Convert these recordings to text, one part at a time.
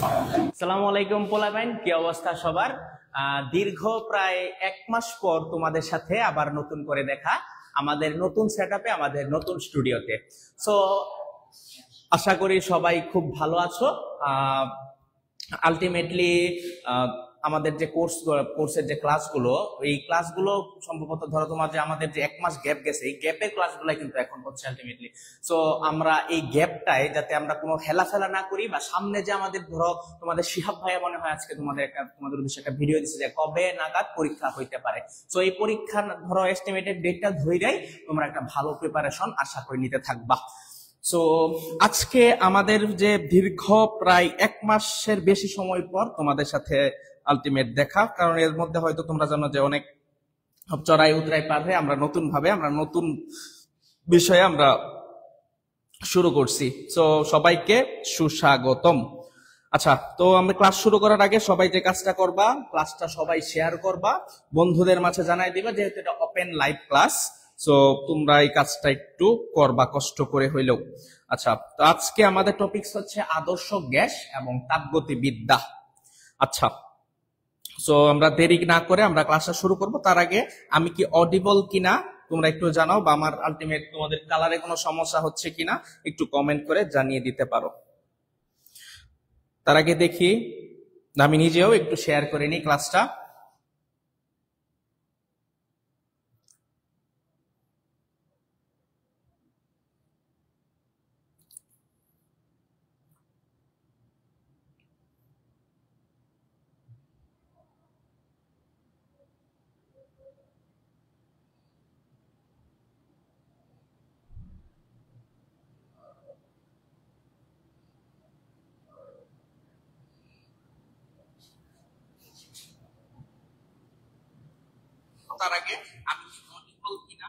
আসসালামু আলাইকুম পোলাপাইন, কি অবস্থা সবার? দীর্ঘ প্রায় 1 মাস পর তোমাদের সাথে আবার নতুন করে দেখা আমাদের নতুন সেটআপে, আমাদের নতুন স্টুডিওতে। সো আশা করি সবাই খুব ভালো আছো। আলটিমেটলি আমাদের যে কোর্সের যে ক্লাসগুলো, এই ক্লাসগুলো সম্ভবত ধরো তোমার যে আমাদের যে 1 মাস গ্যাপ গেছে, এই গ্যাপের ক্লাসগুলো কিন্তু এখন হচ্ছে আলটিমেটলি। সো আমরা এই গ্যাপটায় যাতে আমরা কোনো হেলাফেলা না করি, বা সামনে যে আমাদের ধরো তোমাদের শিহাব ভাইয়া মনে হয় আজকে তোমাদের উদ্দেশ্যে একটা ভিডিও দিচ্ছে যে কবে নাগাদ পরীক্ষা হইতে পারে। সো এই পরীক্ষা ধরো এস্টিমেটেড ডেটটা ধরেই তোমরা একটা ভালো প্রিপারেশন আশা করে নিতে থাকবা। সো আজকে আমাদের যে দীর্ঘ প্রায় 1 মাসের বেশি সময় পর তোমাদের সাথে আলটিমেট দেখা, কারণ এর মধ্যে হয়তো তোমরা জানো যে অনেক চড়াই উতরাই পার হয়ে আমরা নতুন বিষয়ে আমরা শুরু করছি। সো সবাইকে সুস্বাগতম। আচ্ছা, তো আমরা ক্লাস শুরু করার আগে সবাই যে কাজটা করবা, ক্লাসটা সবাই শেয়ার করবা, বন্ধুদের মাঝে জানাই দিবা, যেহেতু এটা ওপেন লাইভ ক্লাস। সো তোমরা এই কাজটা একটু করবা কষ্ট করে হইলেও। আচ্ছা, তো আজকে আমাদের টপিকস হচ্ছে আদর্শ গ্যাস এবং তাপগতিবিদ্যা। আচ্ছা, সো আমরা দেরি না করে আমরা ক্লাসটা শুরু করব। তার আগে আমি কি অডিবল কিনা তোমরা একটু জানাও, বা আমার আলটিমেট তোমাদের কালারে কোনো সমস্যা হচ্ছে কিনা একটু কমেন্ট করে জানিয়ে দিতে পারো। তার আগে দেখি আমি নিজেও একটু শেয়ার করে নিই ক্লাসটা। তার আগে আমি অডিবল কিনা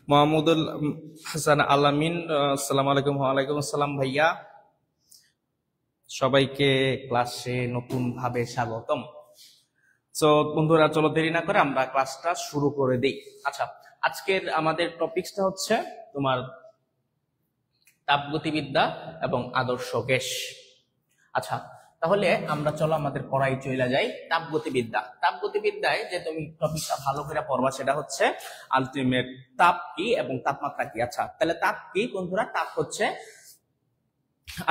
মোহাম্মদুল হাসান আলামিন, আসসালামু আলাইকুম। ওয়ালাইকুম আসসালাম ভাইয়া, সবাইকে ক্লাসে নতুন ভাবে স্বাগতম। সো বন্ধুরা, চলো দেরি না করে আমরা ক্লাসটা শুরু করে দিই। আচ্ছা, আজকের আমাদের টপিকসটা হচ্ছে তোমার তাপগতিবিদ্যা এবং আদর্শ গ্যাস। আচ্ছা, তাহলে আমরা চলো আমাদের পড়াই চলে যাই। তাপগতিবিদ্যায় যে তুমি টপিকটা ভালো করে পড়বা সেটা হচ্ছে আলটিমেট তাপ কি এবং তাপমাত্রা কি। আচ্ছা, তাহলে তাপ কি বন্ধুরা? তাপ হচ্ছে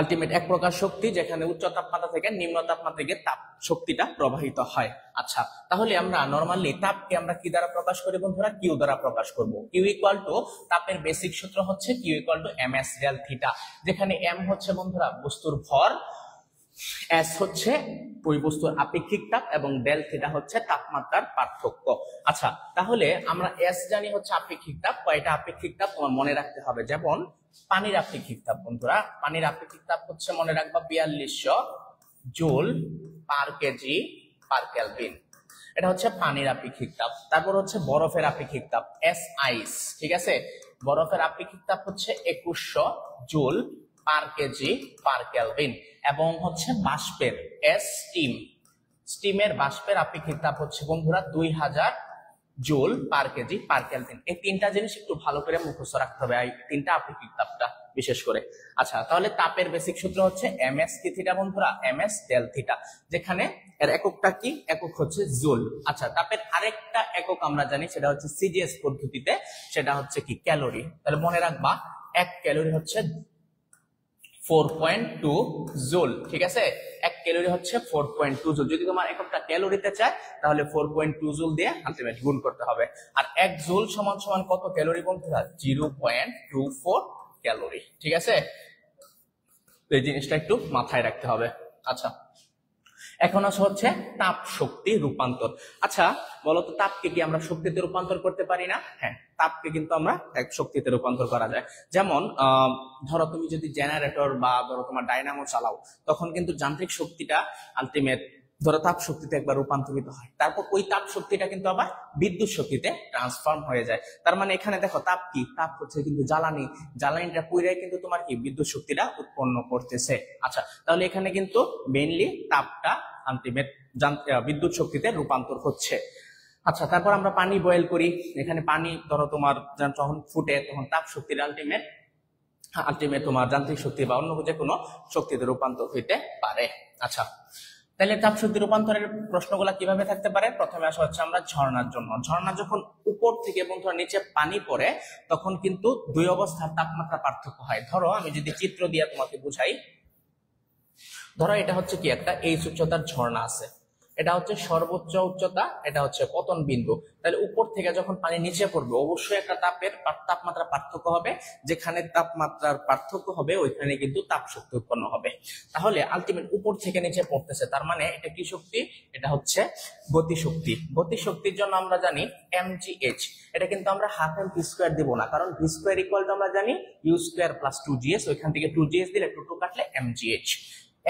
আলটিমেট এক প্রকার শক্তি, যেখানে উচ্চ তাপমাত্রা থেকে নিম্ন তাপমাত্রা থেকে তাপ শক্তিটা প্রবাহিত হয়। আচ্ছা, তাহলে আমরা নরমালি তাপকে আমরা কি দ্বারা প্রকাশ করি বন্ধুরা? কিউ দ্বারা প্রকাশ করব। কিউ ইকুয়াল টু, তাপের বেসিক সূত্র হচ্ছে Q equal to M S del theta, যেখানে এম হচ্ছে বন্ধুরা বস্তুর ভর, এস হচ্ছে ওই বস্তুর আপেক্ষিক তাপ, এবং ডেল থিটা হচ্ছে তাপমাত্রার পার্থক্য। আচ্ছা, তাহলে আমরা এস জানি হচ্ছে আপেক্ষিক তাপ। কয়টা আপেক্ষিক তাপ তোমার মনে রাখতে হবে? যেমন পানির আপেক্ষিক তাপ বন্ধুরা, পানির আপেক্ষিক তাপ হচ্ছে মনে রাখবা 4200 joule per kg per kelvin. এটা হচ্ছে পানির আপেক্ষিক তাপ। তারপর হচ্ছে বরফের আপেক্ষিক তাপ, এস আইস। ঠিক আছে, বরফের আপেক্ষিক তাপ হচ্ছে 2100 joule per kg per kelvin. এবং হচ্ছে বাষ্পের, এস স্টিম, স্টিমের বাষ্পের আপেক্ষিক তাপ হচ্ছে বন্ধুরা 2000 joule per kg per kelvin. এই তিনটা জিনিস একটু ভালো করে মুখস্থ রাখতে হবে, এই তিনটা আপেক্ষিক তাপটা বিশেষ করে। আচ্ছা, তাহলে তাপের বেসিক সূত্র হচ্ছে এম এস কি থিটা বন্ধুরা, এম এস ডেল থিটা, যেখানে এর এককটা কি? একক হচ্ছে জুল। আচ্ছা, তাপের আরেকটা একক আমরা জানি, সেটা হচ্ছে সিজিএস পদ্ধতিতে, সেটা হচ্ছে কি? ক্যালোরি। তাহলে মনে রাখবা 1 ক্যালোরি হচ্ছে 4.2 জুল। ঠিক আছে, 1 ক্যালোরি হচ্ছে 4.2 জুল। যদি তোমার এককটা ক্যালোরিতে চায় তাহলে 4.2 জুল দিয়ে আলটিমেট গুণ করতে হবে। আর 1 জুল সমান সমান কত ক্যালোরি বন্ধুরা? 0.24 ক্যালোরি। ঠিক আছে, এই জিনিসটা একটু মাথায় রাখতে হবে। আচ্ছা, এখন হচ্ছে তাপ শক্তি রূপান্তর। আচ্ছা, বলতো তাপকে কি আমরা শক্তিতে রূপান্তর করতে পারি না? হ্যাঁ, তাপকে কিন্তু আমরা এক শক্তিতে রূপান্তর করা যায়। যেমন ধরো তুমি যদি জেনারেটর বা ধরো তোমার ডাইনামো চালাও, তখন কিন্তু যান্ত্রিক শক্তিটা আলটিমেট ধরো তাপ শক্তিতে একবার রূপান্তরিত হয়, তারপর ওই তাপ শক্তিটা কিন্তু আবার বিদ্যুৎ শক্তিতে ট্রান্সফর্ম হয়ে যায়। তার মানে এখানে দেখো তাপ কি? তাপ হচ্ছে কিন্তু জ্বালানি, জ্বালানিটা পুড়িয়ে কিন্তু তোমার কি বিদ্যুৎ শক্তিটা উৎপন্ন করতেছে। আচ্ছা, তাহলে এখানে কিন্তু মেইনলি তাপটা আলটিমেট বিদ্যুৎ শক্তিতে রূপান্তর হচ্ছে। আচ্ছা, তারপর আমরা পানি বয়েল করি। এখানে পানি ধরো তোমার যখন ফুটে তখন তাপ শক্তির আলটিমেট তোমার যান্ত্রিক শক্তি বা অন্য যে কোনো শক্তিতে রূপান্তর হইতে পারে। আচ্ছা, তাহলে তাপ শক্তি রূপান্তরের প্রশ্নগুলো কিভাবে থাকতে পারে? প্রথমে আসা হচ্ছে আমরা ঝর্ণার জন্য। ঝর্ণা যখন উপর থেকে বন্ধুরা নিচে পানি পড়ে তখন কিন্তু দুই অবস্থার তাপমাত্রা পার্থক্য হয়। ধরো আমি যদি চিত্র দিয়ে তোমাকে বুঝাই, ধরো এটা হচ্ছে কি একটা এইচ উচ্চতার ঝর্ণা আছে, এটা হচ্ছে সর্বোচ্চ উচ্চতা, এটা হচ্ছে পতন বিন্দু। তাহলে উপর থেকে যখন পানি নিচে পড়বে অবশ্যই একটা তাপমাত্রা পার্থক্য হবে, যেখানে তাপমাত্রার পার্থক্য হবে ওইখানে কিন্তু তাপ শক্তি উৎপন্ন হবে। তাহলে আলটিমেট উপর থেকে নিচে পড়তেছে, তার মানে এটা কি শক্তি? এটা হচ্ছে গতিশক্তি। গতিশক্তির জন্য আমরা জানি mgh, এটা কিন্তু আমরা হাফ এম ভি স্কোয়ার দিব না, কারণ ভি স্কোয়ার ইকুয়াল টু আমরা জানি ইউ স্কোয়ার প্লাস 2gh, ওইখান থেকে 2gh দিলে 2 কাটলে mgh।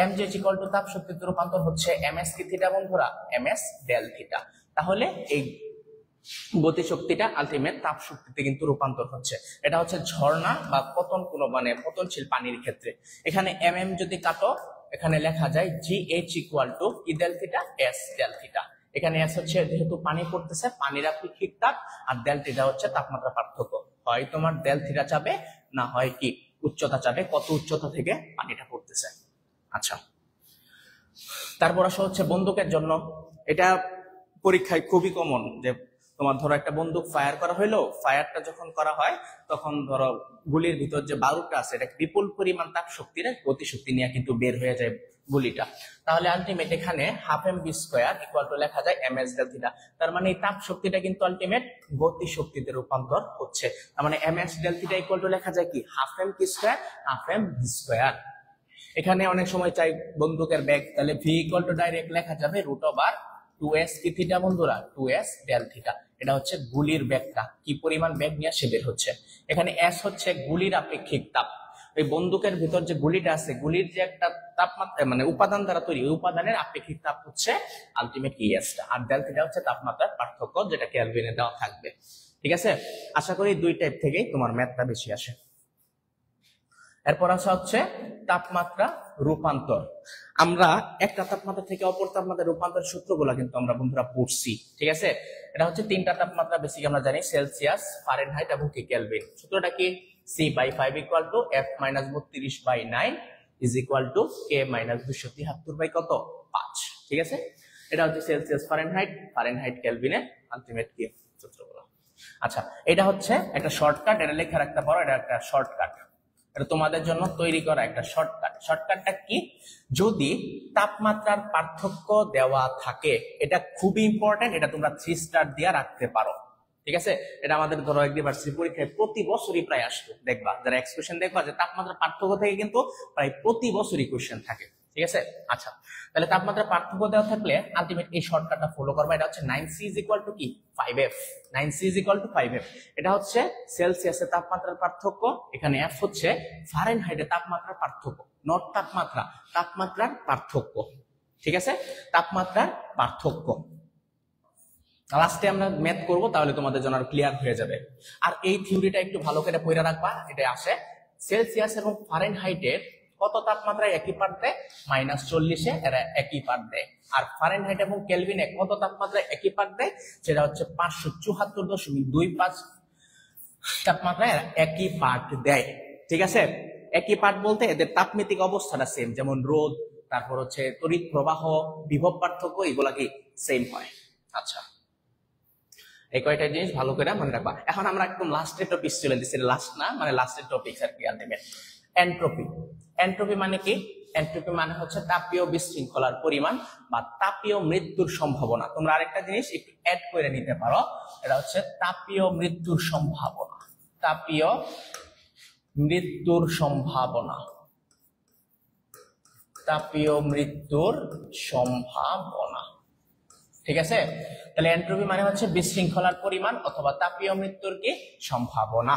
mgh ইকুয়াল টু তাপ শক্তিতে রূপান্তর হচ্ছে ms কি থিটা বন্ধুরা? ms del theta. তাহলে এই গতিশক্তিটা আলটিমেট তাপ শক্তিতে কিন্তু রূপান্তর হচ্ছে। এটা হচ্ছে ঝর্ণা বা পতন কোনো মানে পতনশীল পানির ক্ষেত্রে। এখানে mm যদি কাটো, এখানে লেখা যায় gh equal to E del theta s del theta. এখানে s হচ্ছে যেহেতু পানি পড়তেছে, পানির আপেক্ষিক তাপ, আর ডেল থিটা হচ্ছে তাপমাত্রা পার্থক্য। হয় তোমার ডেল থিটা চাবে, না হয় কি উচ্চতা চাবে, কত উচ্চতা থেকে পানিটা পড়তেছে। আচ্ছা, তারপর আসা হচ্ছে বন্দুকের জন্য। এটা পরীক্ষায় খুবই কমন, যে তোমার ধরো একটা বন্দুক ফায়ার করা হইলো, ফায়ারটা যখন করা হয় তখন ধরো গুলির ভিতর যে বারুদটা আছে এটা বিপুল পরিমাণ তাপ শক্তির গতিশক্তি নিয়ে কিন্তু বের হয়ে যায় গুলিটা। তাহলে আলটিমেট এখানে half M V square equal to লেখা যায় এম এস ডেল থিটা। তার মানে এই তাপ শক্তিটা কিন্তু আলটিমেট গতি শক্তিতে রূপান্তর হচ্ছে। তার মানে M S del theta equal to লেখা যায় কি হাফ এম কি square, half M V square. এখানে অনেক সময় চাই বন্দুকের ব্যাগ, তাহলে ভি ইকুয়াল টু ডাইরেক্ট লেখা যাবে রুট ওভার 2s কি থিটা বন্ধুরা? 2s del theta. এটা হচ্ছে গুলির ব্যাগটা, কি পরিমাণ ব্যাগ নিয়ে সে বের হচ্ছে। এখানে s হচ্ছে গুলির আপেক্ষিক তাপ। এই বন্দুকের ভিতর যে গুলিটা আছে, গুলির যে একটা তাপমাত্রা মানে উপাদান দ্বারা তৈরি, ওই উপাদানের আপেক্ষিক তাপ হচ্ছে আলটিমেট ইএসটা, আর ডেল থিটা হচ্ছে তাপমাত্রার পার্থক্য, যেটা কেলভিনে দেওয়া থাকবে। ঠিক আছে, আশা করি দুই টাইপ থেকেই তোমার ম্যাথটা বেশি আসে। এরপর আসা হচ্ছে তাপমাত্রা রূপান্তর। আমরা একটা তাপমাত্রা থেকে অপর তাপমাত্রা রূপান্তর সূত্রগুলো কিন্তু আমরা বন্ধুরা পড়ছি। ঠিক আছে, এটা হচ্ছে তিনটা তাপমাত্রা বেসিক আমরা জানি, সেলসিয়াস, ফারেনহাইট এবং কেলভিন। সূত্রটা কি? C/5 equal to F minus 32/9 is equal to K minus 273 by কত? 5। ঠিক আছে, এটা হচ্ছে সেলসিয়াস, ফারেনহাইট কেলভিনের আলটিমেট কি সূত্রগুলো। আচ্ছা, এটা হচ্ছে একটা শর্টকাট, এটা লেখা রাখতে পারো, এটা একটা শর্টকাট, এটা তোমাদের জন্য তৈরি করা একটা শর্টকাট। শর্টকাটটা কি? যদি তাপমাত্রার পার্থক্য দেওয়া থাকে, এটা খুবই ইম্পর্টেন্ট, এটা তোমরা 3 স্টার দিয়ে রাখতে পারো। ঠিক আছে, এটা আমাদের ধরো ইউনিভার্সিটি পরীক্ষায় প্রতি বছরই প্রায় আসবে, দেখবা যারা এক্সপ্রেশন দেখবা যে তাপমাত্রার পার্থক্য থেকে কিন্তু প্রায় প্রতি বছরই কোশ্চেন থাকে। ঠিক আছে, আচ্ছা, তাহলে তাপমাত্রার পার্থক্য দেওয়া থাকলে আলটিমেট এই শর্টকাটটা ফলো করবা। এটা হচ্ছে 9c ইজ ইকুয়াল টু কি 5f, 9c is equal two 5f। এটা হচ্ছে সেলসিয়াসের তাপমাত্রার পার্থক্য, এখানে f হচ্ছে ফারেনহাইটের তাপমাত্রার পার্থক্য, নট তাপমাত্রা, তাপমাত্রার পার্থক্য। ঠিক আছে, তাপমাত্রার পার্থক্য। লাস্টে আমরা ম্যাথ করব, তাহলে তোমাদের জন্য আর ক্লিয়ার হয়ে যাবে। আর এই থিওরিটা একটু ভালো করে পড়ে রাখবা। এটা আসে সেলসিয়াস এবং ফারেনহাইটের কত তাপমাত্রায় একই পার্ট দেয়? -40-এ এরা একই পার্ট দেয়। আর ফারেনহাইট এবং কেলভিনে কত তাপমাত্রায় একই পার্ট দেয়? সেটা হচ্ছে 574.25 তাপমাত্রায় এরা একই পার্ট দেয়। ঠিক আছে, একই পার্ট বলতে এদের তাপমিতিক অবস্থাটা সেম, যেমন রোদ, তারপর হচ্ছে তড়িৎ প্রবাহ, বিভব পার্থক্য, এগুলা কি সেম হয়। আচ্ছা, এই কয়টা জিনিস ভালো করে মনে রাখবা। এখন আমরা একদম লাস্টের টপিক চলে দিচ্ছি, লাস্ট না মানে লাস্টের টপিক আর কি আলটিমেট। এন্ট্রপি। এন্ট্রপি মানে কি? এন্ট্রপি মানে হচ্ছে তাপীয় বিশৃঙ্খলার পরিমাণ বা তাপীয় মৃত্যুর সম্ভাবনা। তোমরা আরেকটা জিনিস একটু অ্যাড করে নিতে পারো, এটা হচ্ছে তাপীয় মৃত্যুর সম্ভাবনা। তাপীয় মৃত্যুর সম্ভাবনা, তাপীয় মৃত্যুর সম্ভাবনা। ঠিক আছে, তাহলে এন্ট্রপি মানে হচ্ছে বিশৃঙ্খলার পরিমাণ অথবা তাপীয় মৃত্যুর কি সম্ভাবনা।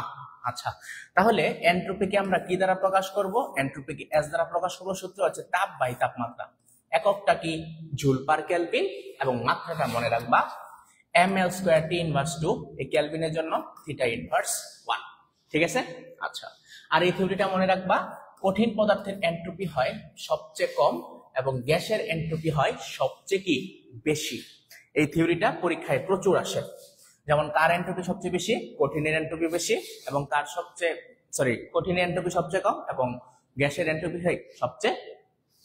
আচ্ছা, তাহলে এন্ট্রপিকে আমরা কি দ্বারা প্রকাশ করব? এন্ট্রপিকে এস দ্বারা প্রকাশ করব। সূত্র হচ্ছে তাপ বাই তাপমাত্রা। এককটা কি? জুল পার কেলভিন, এবং মাত্রাটা মনে রাখবা ml² T ইনভার্স 2, এই কেলভিনের জন্য থিটা ইনভার্স 1। ঠিক আছে, আচ্ছা, আর এই থিওরিটা মনে রাখবা, কঠিন পদার্থের এন্ট্রপি হয় সবচেয়ে কম এবং গ্যাসের এন্ট্রপি হয় সবচেয়ে কি বেশি। এই থিওরিটা পরীক্ষায় প্রচুর আসে। যেমন কার এন্ট্রপি সবচেয়ে বেশি, কঠিনের এন্ট্রপি বেশি, এবং তার কঠিনের এন্ট্রপি সবচেয়ে কম, এবং গ্যাসের এন্ট্রপি সবচেয়ে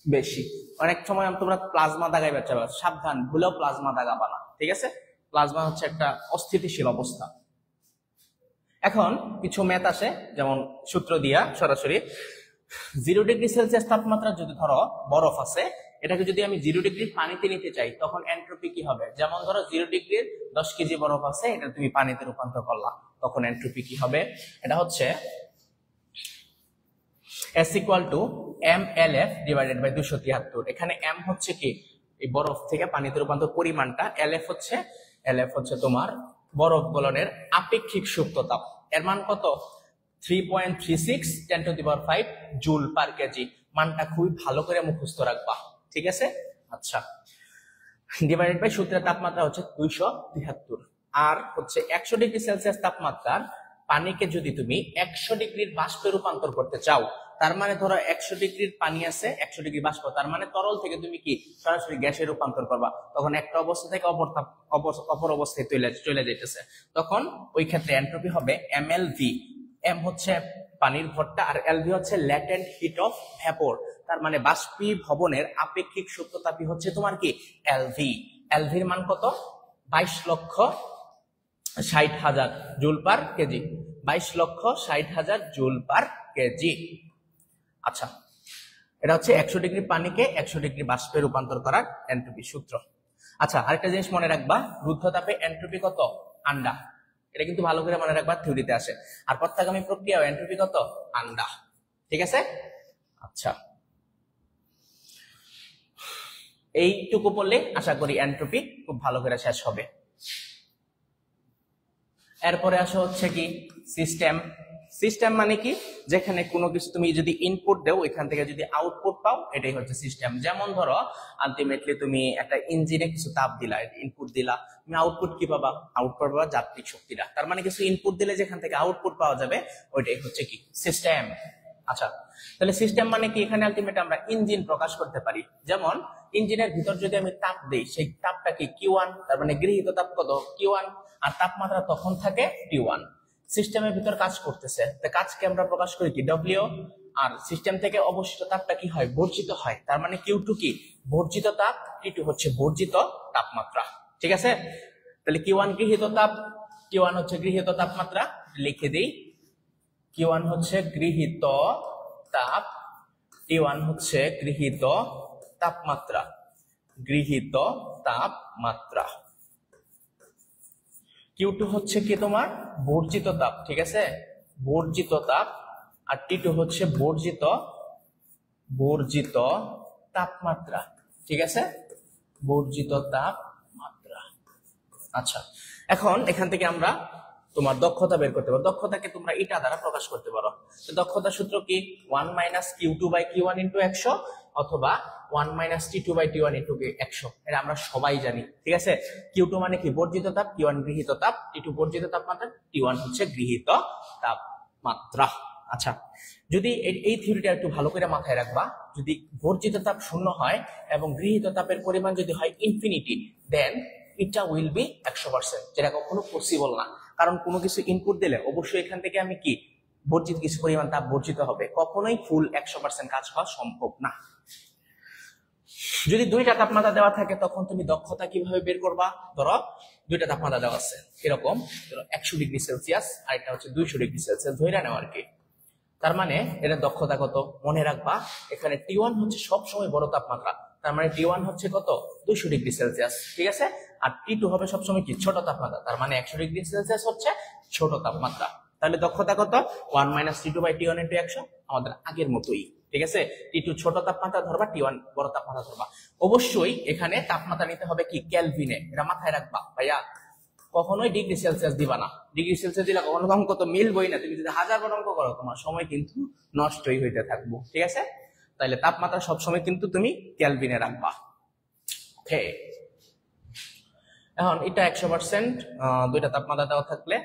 বেশি। অনেক সময় তোমরা প্লাজমা দাগাই বাচ্চা, সাবধান, ভুলেও প্লাজমা দাগাবা না, ঠিক আছে? প্লাজমা হচ্ছে একটা অস্থিতিশীল অবস্থা। এখন কিছু ম্যাথ আসে, যেমন সূত্র দিয়া সরাসরি 0 ডিগ্রি সেলসিয়াস তাপমাত্রা যদি ধরো বরফ আছে, এটাকে যদি আমি 0 ডিগ্রি পানিতে নিতে চাই, তখন এন্ট্রপি কি হবে? যেমন ধরো 0 ডিগ্রির 10 কেজি বরফ আছে, এটা তুমি পানিতে রূপান্তর করলা, তখন এন্ট্রপি কি হবে? এটা হচ্ছে S equal to mLF divided by 273। এখানে m হচ্ছে কি এই বরফ থেকে পানিতে রূপান্তর পরিমাণটা, LF হচ্ছে তোমার বরফ গলনের আপেক্ষিক সুপ্ত তাপ। এর মান কত? 3.36 10 to the power 5 joule per KG. মানটা খুবই ভালো করে মুখস্থ রাখবা, ঠিক আছে? আচ্ছা, ডিভাইডেড বাই সূত্রের তাপমাত্রা হচ্ছে 273, আর হচ্ছে 100 ডিগ্রি সেলসিয়াস তাপমাত্রার পানিকে যদি তুমি 100 ডিগ্রির বাষ্পে রূপান্তর করতে চাও, তার মানে ধরো 100 ডিগ্রির পানি আছে, 100 ডিগ্রি বাষ্প, তার মানে তরল থেকে তুমি কি সরাসরি গ্যাসে রূপান্তর করবা, তখন একটা অবস্থা থেকে অপর অবস্থায় চলে যাইতেছে, তখন ওই ক্ষেত্রে এন্ট্রপি হবে mLV। m হচ্ছে পানির ভরটা, আর LV হচ্ছে ল্যাটেন্ট হিট অফ ভ্যাপর, তার মানে বাষ্পীভবনের আপেক্ষিক সুপ্ত তাপই হচ্ছে তোমার কি LV। LV এর মান কত? 22,60,000 joule per KG, 22,60,000 joule per KG. আচ্ছা, এটা হচ্ছে 100 ডিগ্রি পানিকে 100 ডিগ্রি বাষ্পে রূপান্তর করার এন্ট্রপি সূত্র। আচ্ছা, আরেকটা জিনিস মনে রাখবা, রুদ্ধতাপে এন্ট্রপি কত? আন্ডা। এটা কিন্তু ভালো করে মনে রাখবা, থিওরিতে আসে। আর প্রত্যাগামী প্রক্রিয়া এন্ট্রপি কত? আন্ডা, ঠিক আছে? আচ্ছা, এইটুকু বললে আশা করি এন্ট্রপি খুব ভালো করে শেষ হবে। এরপরে আসা হচ্ছে কি সিস্টেম। সিস্টেম মানে কি? যেখানে কোনো কিছু তুমি যদি ইনপুট দাও, এখান থেকে যদি আউটপুট পাও, এটাই হচ্ছে সিস্টেম। যেমন ধরো আলটিমেটলি তুমি একটা ইঞ্জিনে কিছু তাপ দিলা, ইনপুট দিলা, তুমি আউটপুট কি পাবা? আউটপুট পাবা যান্ত্রিক শক্তিটা। তার মানে কিছু ইনপুট দিলে যেখান থেকে আউটপুট পাওয়া যাবে, ওইটাই হচ্ছে কি সিস্টেম। আচ্ছা, তাহলে সিস্টেম মানে কি? এখানে আলটিমেট আমরা ইঞ্জিন প্রকাশ করতে পারি। যেমন ইঞ্জিনের ভিতর যদি আমি তাপ দেই, সেই তাপটা কি Q1, তার মানে গৃহীত তাপ কত? Q1, আর তাপমাত্রা তখন থাকে T1। সিস্টেমের ভিতর কাজ করতেছে, তো কাজকে আমরা প্রকাশ করি কি W, আর সিস্টেম থেকে অবশিষ্ট তাপটা কি হয়? বর্জিত হয়, তার মানে Q2 কি বর্জিত তাপ, T2 হচ্ছে বর্জিত তাপমাত্রা, ঠিক আছে? তাহলে Q1 গৃহীত তাপ, Q1 হচ্ছে গৃহীত তাপমাত্রা, লিখে দেই Q1 হচ্ছে গৃহীত তাপ, T1 হচ্ছে গৃহীত তাপমাত্রা, গৃহীত তাপমাত্রা। Q2 হচ্ছে কি তোমার বর্জিত তাপ, ঠিক আছে? বর্জিত তাপ, আর T2 হচ্ছে বর্জিত তাপমাত্রা, ঠিক আছে? বর্জিত তাপমাত্রা। আচ্ছা, এখন এখান থেকে আমরা তোমার দক্ষতা বের করতে পারো। দক্ষতাকে তোমরা এটা দ্বারা প্রকাশ করতে পারো। তো দক্ষতার সূত্র কি? 1 - Q2/Q1 * 100, অথবা 1 - T2/T1 * 100। এটা আমরা সবাই জানি, ঠিক আছে? Q2 মানে কি বর্জিত তাপ, Q1 গৃহীত তাপ, T2 বর্জিত তাপমাত্রা, T1 হচ্ছে গৃহীত তাপমাত্রা। আচ্ছা, যদি এই থিওরিটা একটু ভালো করে মাথায় রাখবা, যদি বর্জিত তাপ 0 হয় এবং গৃহীত তাপের পরিমাণ যদি হয় ইনফিনিটি, দেন এটা উইল বি 100%, যেটা কখনো পসিবল না। কারণ কোনো কিছু ইনপুট দিলে অবশ্যই এখান থেকে আমি কি বর্জিত কিছু পরিমাণ তাপ বর্জিত হবে, কখনোই ফুল 100% কাজ হওয়া সম্ভব না। যদি দুইটা তাপমাত্রা দেওয়া থাকে, তখন তুমি দক্ষতা কিভাবে বের করবা? ধরো দুইটা তাপমাত্রা দেওয়া আছে, এরকম ধরো 100 ডিগ্রি সেলসিয়াস আর এটা হচ্ছে 200 ডিগ্রি সেলসিয়াস, ধরে নাও আর কি। তার মানে এটা দক্ষতা কত? মনে রাখবা, এখানে T1 হচ্ছে সবসময় বড় তাপমাত্রা, তার মানে T1 হচ্ছে কত? 200 ডিগ্রি সেলসিয়াস, ঠিক আছে? আর T2 হবে সবসময় কি ছোট তাপমাত্রা, তার মানে 100 ডিগ্রি সেলসিয়াস হচ্ছে ছোট তাপমাত্রা। তাহলে দক্ষতা কত? 1 - T2/T1 * 100, আমাদের আগের মতোই, ঠিক আছে? T2 ছোট তাপমাত্রা ধরবা, T1 বড় তাপমাত্রা ধরবা। অবশ্যই এখানে তাপমাত্রা নিতে হবে কি কেলভিনে, এটা মাথায় রাখবা ভাইয়া। কখনোই ডিগ্রি সেলসিয়াস দিবা না, ডিগ্রি সেলসিয়াস দিলে কখনো অঙ্ক তো মিলবই না। তুমি যদি 1000 অঙ্ক করো, তোমার সময় কিন্তু নষ্টই হইতে থাকবো, ঠিক আছে? তাহলে তাপমাত্রা সবসময় কিন্তু তুমি কেলভিনে রাখবা। ওকে, এখন এটা 100% দুইটা তাপমাত্রা দেওয়া থাকলে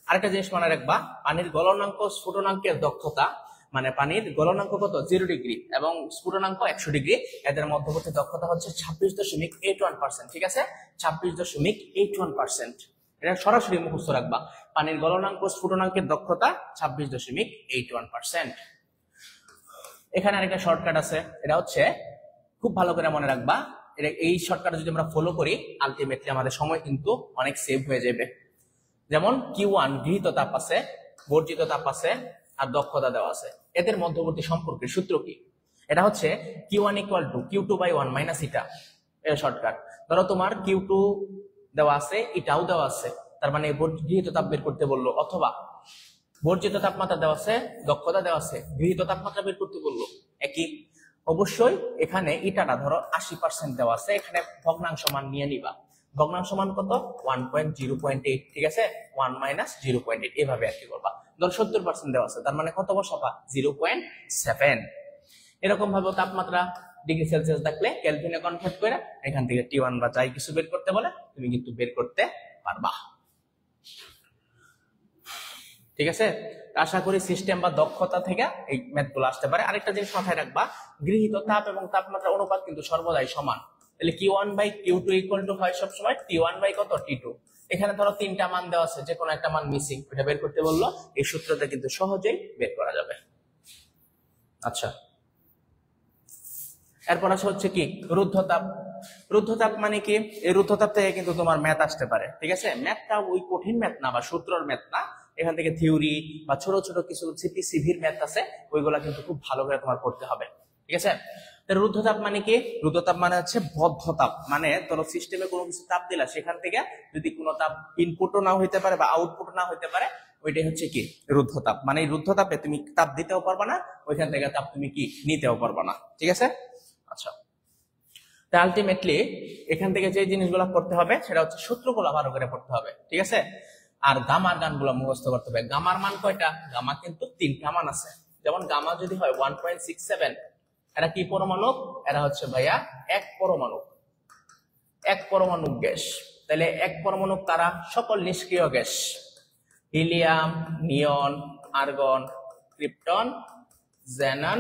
আরেকটা জিনিস মনে রাখবা, পানির গলনাঙ্ক স্ফুটনাঙ্কের দক্ষতা মানে পানির গলনাঙ্ক কত 0 ডিগ্রি এবং স্ফুটনাঙ্ক 100 ডিগ্রি, এদের মধ্যবর্তী দক্ষতা হচ্ছে 26.81%। ঠিক আছে, 26.81%। এটা সরাসরি মুখস্থ রাখবা, পানির গলনাঙ্ক স্ফুটনাঙ্কের দক্ষতা 26.81%। এখানে আরেকটা শর্টকাট আছে, এটা হচ্ছে খুব ভালো করে মনে রাখবা, এটা এই শর্টকাট যদি আমরা ফলো করি আলটিমেটলি আমাদের সময় কিন্তু অনেক সেভ হয়ে যাবে। যেমন Q1 গৃহীত তাপ আছে, বর্জিত তাপ আছে, আর দক্ষতা দেওয়া আছে, এদের মধ্যবর্তী সম্পর্কের সূত্র কি? এটা হচ্ছে Q1 = Q2/1 - ইটা। এটা শর্টকাট। ধরো তোমার Q2 দেওয়া আছে, ইটাও দেওয়া আছে, তার মানে গৃহীত তাপ বের করতে বললো, অথবা বর্জিত তাপমাত্রা দেওয়া আছে, দক্ষতা দেওয়া আছে, গৃহীত তাপমাত্রা বের করতে বললো, একই। অবশ্যই এখানে ইটাটা ধরো 80% দেওয়া আছে, এখানে ভগ্নাংশ মান নিয়ে নিবা। ভগ্নাংশ মান কত 1.0.8। ঠিক আছে, 1 - 0.8 এভাবে আর কি করবা। ধরো 70% দেওয়া আছে, তার মানে কত বসাবা 0.7। এরকম ভাবে তাপমাত্রা ডিগ্রি সেলসিয়াস থাকলে কেলভিনে কনভার্ট করে এখান থেকে T1 বা যাই কিছু বের করতে বলে তুমি কিন্তু বের করতে পারবা। ঠিক আছে, আশা করি সিস্টেম বা দক্ষতা থেকে এই ম্যাথগুলো আসতে পারে। আরেকটা জিনিস মাথায় রাখবা, গৃহীত তাপ এবং তাপমাত্রা অনুপাত কিন্তু সর্বদাই সমান। তাহলে Q1/Q2 = হয় সবসময় T1/কত T2। এখানে ধরো তিনটা মান দেওয়া আছে, যে কোনো একটা মান মিসিং, এটা বের করতে বললো, এই সূত্রটা কিন্তু সহজেই বের করা যাবে। আচ্ছা, এরপর আছে হচ্ছে কি রুদ্ধতাপ। রুদ্ধতাপ মানে কি? এই রুদ্ধতাপ থেকে কিন্তু তোমার ম্যাথ আসতে পারে। ঠিক আছে, ম্যাথটা ওই কঠিন ম্যাথ না বা সূত্রের ম্যাথ না, এখান থেকে থিওরি বা ছোট ছোট কিছু সিভির ম্যাথ আছে, ওইগুলা কিন্তু খুব ভালো করে তোমার করতে হবে। ঠিক আছে, রুদ্ধতাপ মানে কি? রুদ্ধতাপ মানে হচ্ছে বদ্ধ তাপ, মানে ধরো সিস্টেমে কোনো কিছু তাপ দিলা, সেখান থেকে যদি কোনো তাপ ইনপুটও না হইতে পারে বা আউটপুট না হইতে পারে, ওইটাই হচ্ছে কি রুদ্ধতাপ। মানে এই রুদ্ধতাপে তুমি তাপ দিতেও পারবা না, ওইখান থেকে তাপ তুমি কি নিতেও পারবা না। ঠিক আছে, আচ্ছা, তা আলটিমেটলি এখান থেকে যে জিনিসগুলো করতে হবে সেটা হচ্ছে সূত্রগুলো ভালো করে পড়তে হবে। ঠিক আছে, আর গামার গানগুলো মুখস্থ করতে হবে। গামার মান কয়টা? গামা কিন্তু 3টা মান আছে। যেমন গামা যদি হয় 1.67, এরা কি পরমাণু? এরা হচ্ছে ভাইয়া এক পরমাণু, এক পরমাণু গ্যাস। তাহলে এক পরমাণু তারা সকল নিষ্ক্রিয় গ্যাস, হিলিয়াম, নিয়ন, আর্গন, ক্রিপ্টন, জেনন,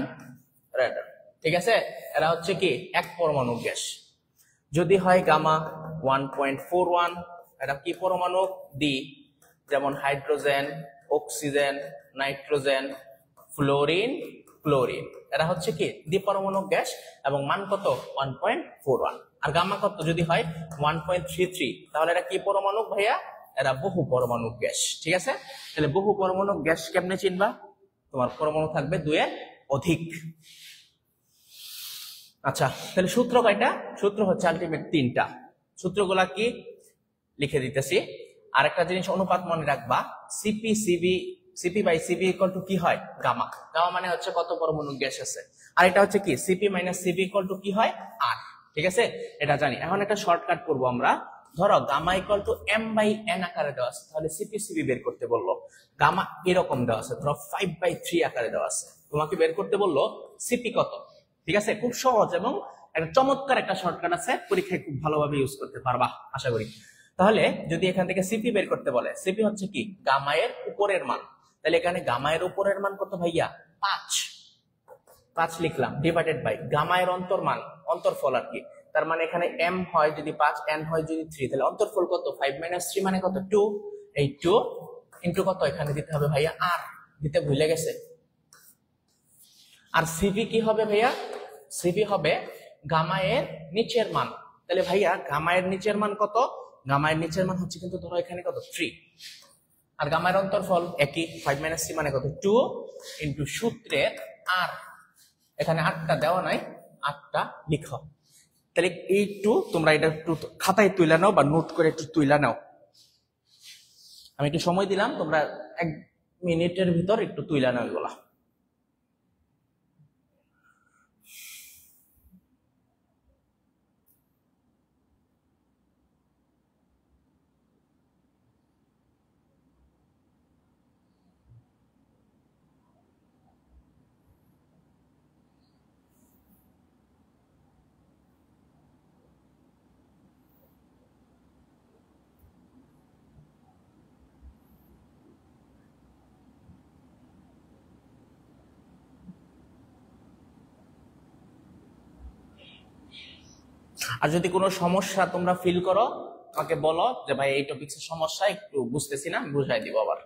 রেডন। ঠিক আছে, এরা হচ্ছে কি এক পরমাণু গ্যাস। যদি হয় গামা 1.41, এটা কি পরমাণু? দ্বি, যেমন hydrogen, oxygen, nitrogen, fluorine, chlorine, এরা হচ্ছে কি দ্বিপরমাণু গ্যাস এবং মান কত 1.41। আর গামা কত যদি হয় 1.33, তাহলে এটা কি পরমাণু ভাইয়া? এরা বহু পরমাণু গ্যাস। ঠিক আছে, তাহলে বহু পরমাণু গ্যাস কেমনে চিনবা? তোমার পরমাণু থাকবে 2 এর অধিক। আচ্ছা, তাহলে সূত্র কয়টা? সূত্র হচ্ছে আলটিমেট 3টা। সূত্রগুলা কি লিখে দিতেছি। আরেকটা জিনিস অনুপাত মনে রাখবা, সিপি/সিবি = কি হয়? গামা। গামা মানে হচ্ছে কত পরমাণু গ্যাস আছে। আর এটা হচ্ছে কি সিপি-সিবি = কি হয়? আর। ঠিক আছে, এটা জানি। এখন একটা শর্টকাট করব আমরা। ধরো গামা = m/n আকারে দেওয়া আছে, তাহলে সিপি/সিবি বের করতে বললো। গামা এরকম দেওয়া আছে, ধরো 5/3 আকারে দেওয়া আছে, তোমাকে বের করতে বললো সিপি কত। ঠিক আছে, খুব সহজ এবং একটা চমৎকার একটা শর্টকাট আছে, পরীক্ষায় খুব ভালোভাবে ইউজ করতে পারবা আশা করি। তাহলে যদি এখান থেকে সিপি বের করতে বলে, সিপি হচ্ছে কি গামায়ের উপরের মান, তাহলে এখানে গামায়ের উপরের মান কত ভাইয়া? 5 লিখলাম, ডিভাইডেড বাই গামায়ের অন্তর্মান, অন্তর্ফল আর কি। তার মানে এখানে m হয় যদি 5, n হয় যদি 3, তাহলে অন্তর্ফল কত? 5 - 3 মানে কত? 2। এই 2 ইন্টু কত এখানে দিতে হবে ভাইয়া? আর দিতে ভুলে গেছে। আর সিভি কি হবে ভাইয়া? সিভি হবে গামায়ের নিচের মান। তাহলে ভাইয়া গামায়ের নিচের মান কত? গামায়ের নিচের মান হচ্ছে কিন্তু ধরো এখানে কত? 3। আর গামায়ের অন্তর্ফল একই, 5 - 3 মানে কত? 2 ইন্টু সূত্রের আর, এখানে 8টা দেওয়া নাই, 8টা লিখো। তাহলে এই 2 তোমরা এটা একটু খাতায় তুলে নাও বা নোট করে একটু তুলে নাও। আমি একটু সময় দিলাম, তোমরা 1 মিনিটের ভিতর একটু তুলে নাও এগুলা। আর যদি কোনো সমস্যা তোমরা ফিল করো আমাকে বলো যে ভাই এই টপিক্সের সমস্যা একটু বুঝতেছি না, বুঝাই দিব আবার।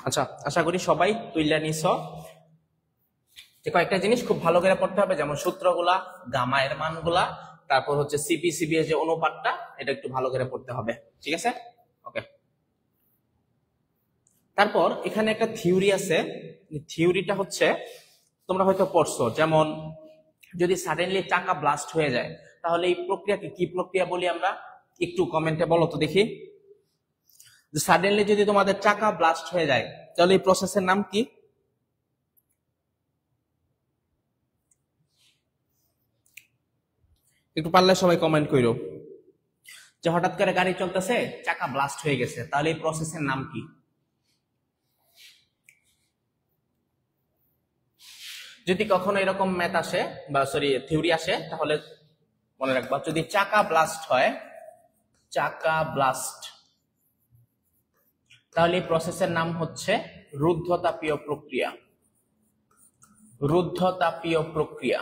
আচ্ছা, আশা করি সবাই তুইলা নিছ। যে কয়েকটা জিনিস খুব ভালো করে পড়তে হবে, যেমন সূত্রগুলা, গামা এর মানগুলা, তারপর হচ্ছে সিপি সিবি এর যে অনুপাতটা, এটা একটু ভালো করে পড়তে হবে, ঠিক আছে? ওকে। তারপর এখানে একটা থিওরি আছে, থিওরিটা হচ্ছে তোমরা হয়তো পড়ছো, যেমন যদি সাডেনলি চাকা ব্লাস্ট হয়ে যায় তাহলে এই প্রক্রিয়াকে কি প্রক্রিয়া বলি আমরা? একটু কমেন্টে বলো তো দেখি। সাডেনলি যদি তোমাদের চাকা ব্লাস্ট হয়ে যায় তাহলে এই প্রসেসের নাম কি? একটু পারলে সবাই কমেন্ট করো যে হঠাৎ করে গাড়ি চলতেছে, চাকা ব্লাস্ট হয়ে গেছে, তাহলে এই প্রসেসের নাম কি? যদি কখনো এরকম ম্যাথ আসে বা সরি থিওরি আসে তাহলে মনে রাখবা, যদি চাকা ব্লাস্ট হয়, চাকা ব্লাস্ট, তাহলে এই প্রসেসের নাম হচ্ছে রুদ্ধতাপীয় প্রক্রিয়া, রুদ্ধতাপীয় প্রক্রিয়া।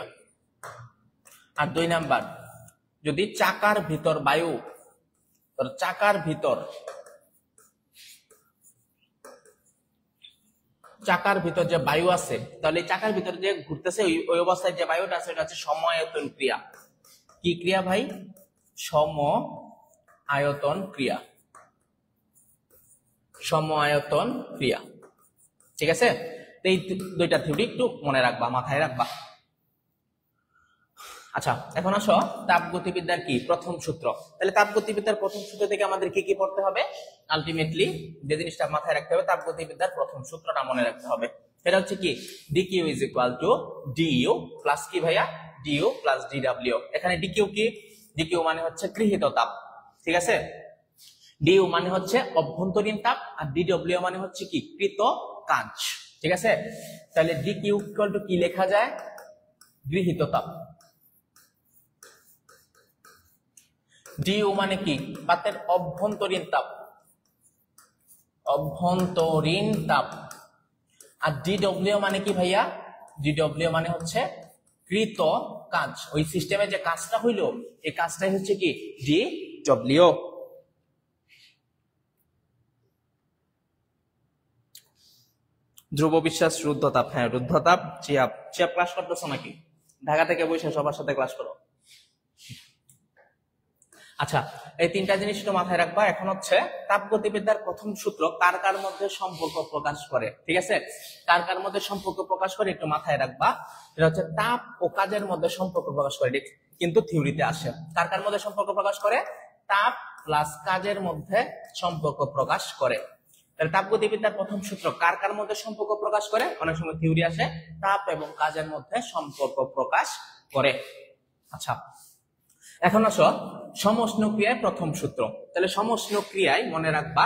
আর 2 নাম্বার, যদি চাকার ভিতর বায়ু, চাকার ভিতর যে বায়ু আছে, তাহলে চাকার ভিতর যে ঘুরতেছে ওই অবস্থায় যে বায়ুটা আছে এটা হচ্ছে সম-আয়তন ক্রিয়া। কি ক্রিয়া ভাই? সম-আয়তন ক্রিয়া, সম-আয়তন ক্রিয়া, ঠিক আছে? এই 2টা থিওরি একটু মনে রাখবা, মাথায় রাখবা। আচ্ছা, এখন আসো তাপগতিবিদ্যার কি প্রথম সূত্র। তাহলে তাপগতিবিদ্যার প্রথম সূত্র থেকে আমাদের কি কি পড়তে হবে? আলটিমেটলি যে জিনিসটা মাথায় রাখতে হবে, তাপগতিবিদ্যার প্রথম সূত্রটা মনে রাখতে হবে। এটা হচ্ছে কি? dq is equal two du plus কি ভাইয়া? du plus dw। এখানে dq কি? dq মানে হচ্ছে গৃহীত তাপ, ঠিক আছে? du মানে হচ্ছে অভ্যন্তরীণ তাপ, আর dw মানে হচ্ছে কি? কৃত কাজ, ঠিক আছে? তাহলে dq ইকুয়াল টু কি লেখা যায়? গৃহীত তাপ। du মানে কি? পাতের অভ্যন্তরীণ তাপ, অভ্যন্তরীণ তাপ। আর dw মানে কি ভাইয়া? dw মানে হচ্ছে কৃত কাজ, ওই সিস্টেমে যে কাজটা হইলো এই কাজটাই হচ্ছে কি? dw। ধ্রুব বিশ্বাস রুদ্ধতাপ, হ্যাঁ রুদ্ধতাপ। চিয়াপ ক্লাস করতেছো নাকি? ঢাকা থেকে বসে সবার সাথে ক্লাস করো। আচ্ছা, এই 3টা জিনিস একটু মাথায় রাখবা। এখন হচ্ছে তাপগতিবিদ্যার প্রথম সূত্র কার কার মধ্যে সম্পর্ক প্রকাশ করে, ঠিক আছে? কার কার মধ্যে সম্পর্ক প্রকাশ করে একটু মাথায় রাখবা। এটা হচ্ছে তাপ ও কাজের মধ্যে সম্পর্ক প্রকাশ করে, কিন্তু থিওরিতে আসে। কার কার মধ্যে সম্পর্ক প্রকাশ করে? তাপ প্লাস কাজের মধ্যে সম্পর্ক প্রকাশ করে। তাহলে তাপগতিবিদ্যার প্রথম সূত্র কার কার মধ্যে সম্পর্ক প্রকাশ করে? অনেক সময় থিওরি আসে তাপ এবং কাজের মধ্যে সম্পর্ক প্রকাশ করে। আচ্ছা, এখন আসো সমষ্ণ ক্রিয়ায় প্রথম সূত্র। তাহলে সমষ্ণ ক্রিয়ায় মনে রাখবা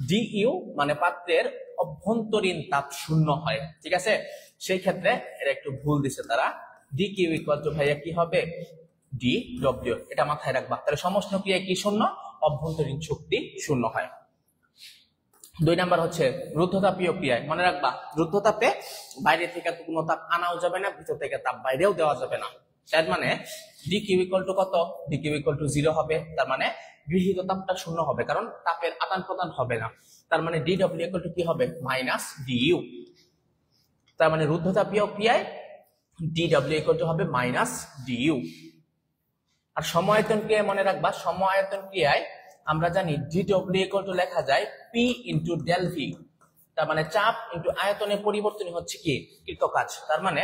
du মানে পাত্রের অভ্যন্তরীণ তাপ শূন্য হয়, ঠিক আছে? সেই ক্ষেত্রে এর একটু ভুল দিছে তারা, dq ইকুয়াল টু ভাইয়া কি হবে? dw। এটা মাথায় রাখবা। তাহলে সমষ্ণ ক্রিয়ায় কি শূন্য? অভ্যন্তরীণ শক্তি শূন্য হয়। 2 নাম্বার হচ্ছে রুদ্ধতাপীয় ক্রিয়ায় মনে রাখবা, রুদ্ধতাপে বাইরে থেকে কোনো তাপ আনাও যাবে না, ভিতর থেকে তাপ বাইরেও দেওয়া যাবে না। তার মানে dq ইকুয়াল টু কত? dq ইকুয়াল টু 0 হবে। তার মানে গৃহীত তাপটা শূন্য হবে, কারণ তাপের আদান প্রদান হবে না। তার মানে dw ইকুয়াল টু কি হবে? Minus du। তার মানে রুদ্ধতাপীয় ক্রিয়ায় dw ইকুয়াল টু হবে মাইনাস du। আর সম-আয়তন ক্রিয়ায় মনে রাখবা, সম-আয়তন ক্রিয়ায় আমরা জানি dw ইকুয়াল টু লেখা যায় p ইনটু ডেল v। তার মানে চাপ ইনটু আয়তনের পরিবর্তন হচ্ছে কি? কৃত কাজ। তার মানে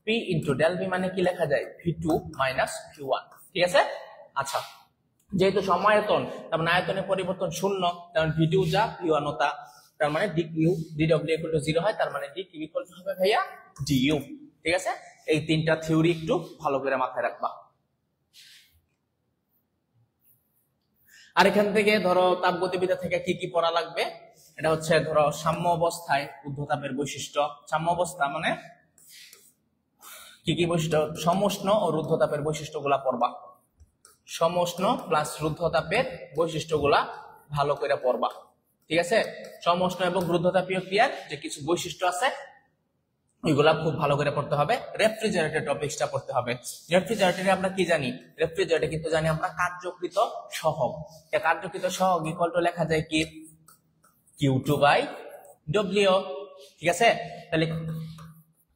p ইনটু ডেল v মানে কি লেখা যায়? v2 মাইনাস v1, ঠিক আছে? আচ্ছা, যেহেতু সম-আয়তন তার মানে আয়তনের পরিবর্তন শূন্য, তার মানে v2 যা v1 ও তা। তার মানে dw ইকুয়াল টু 0 হয়, তার মানে dq ইকুয়াল টু হবে ভাইয়া du, ঠিক আছে? এই 3টা থিওরি একটু ভালো করে মাথায় রাখবা। আর এখান থেকে ধরো তাপগতিবিদ্যা থেকে কি কি পড়া লাগবে, এটা হচ্ছে ধরো সাম্য অবস্থায় ঊর্ধ্বতাপের বৈশিষ্ট্য। সাম্য অবস্থা মানে কি কি বৈশিষ্ট্য, সমউষ্ণ ও রুদ্ধতাপের বৈশিষ্ট্যগুলা পড়বা। সমউষ্ণ প্লাস রুদ্ধতাপের বৈশিষ্ট্যগুলা ভালো করে পড়বা, ঠিক আছে। সমউষ্ণ এবং রুদ্ধতাপীয় ক্রিয়ার যে কিছু বৈশিষ্ট্য আছে ওইগুলা খুব ভালো করে পড়তে হবে। রেফ্রিজারেটর টপিকসটা পড়তে হবে। রেফ্রিজারেটরে আমরা কি জানি, রেফ্রিজারেটরে কিন্তু জানি আমরা কার্যকৃত সহগ। কার্যকৃত সহগ ইকুয়াল টু লেখা যায় কি Q2 বাই W, ঠিক আছে। তাহলে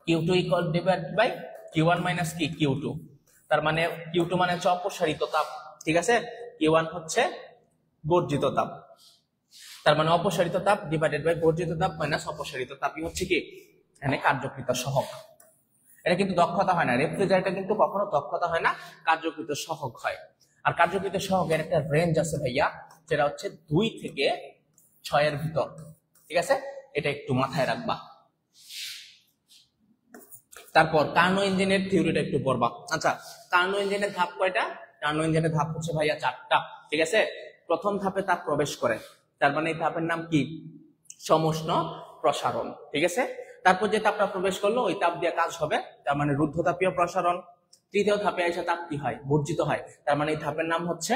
Q2 equal divide by Q1 minus কি Q2, তার মানে Q2 মানে হচ্ছে অপসারিত তাপ, ঠিক আছে। Q1 হচ্ছে বর্জিত তাপ, তার মানে অপসারিত তাপ ডিভাইডেড বাই বর্জিত তাপ মাইনাস অপসারিত তাপই হচ্ছে কি এখানে কার্যকৃত সহগ। এটা কিন্তু দক্ষতা হয় না, রেফ্রিজারেটর কিন্তু কখনো দক্ষতা হয় না, কার্যকৃত সহগ হয়। আর কার্যকৃত সহগের একটা রেঞ্জ আছে ভাইয়া, যেটা হচ্ছে 2 থেকে 6 এর ভিতর, ঠিক আছে। এটা একটু মাথায় রাখবা। তারপর কার্নো ইঞ্জিনের থিওরিটা একটু পড়বা। আচ্ছা, কার্নো ইঞ্জিনের ধাপ কয়টা? কার্নো ইঞ্জিনের ধাপ হচ্ছে ভাইয়া 4টা, ঠিক আছে। প্রথম ধাপে তাপ প্রবেশ করে, তার মানে এই ধাপের নাম কি সমউষ্ণ প্রসারণ, ঠিক আছে। তারপর যে তাপটা প্রবেশ করলো ওই তাপ দিয়ে কাজ হবে, তার মানে রুদ্ধতাপীয় প্রসারণ। তৃতীয় ধাপে এসে তাপ কি হয়, বর্জিত হয়, তার মানে এই ধাপের নাম হচ্ছে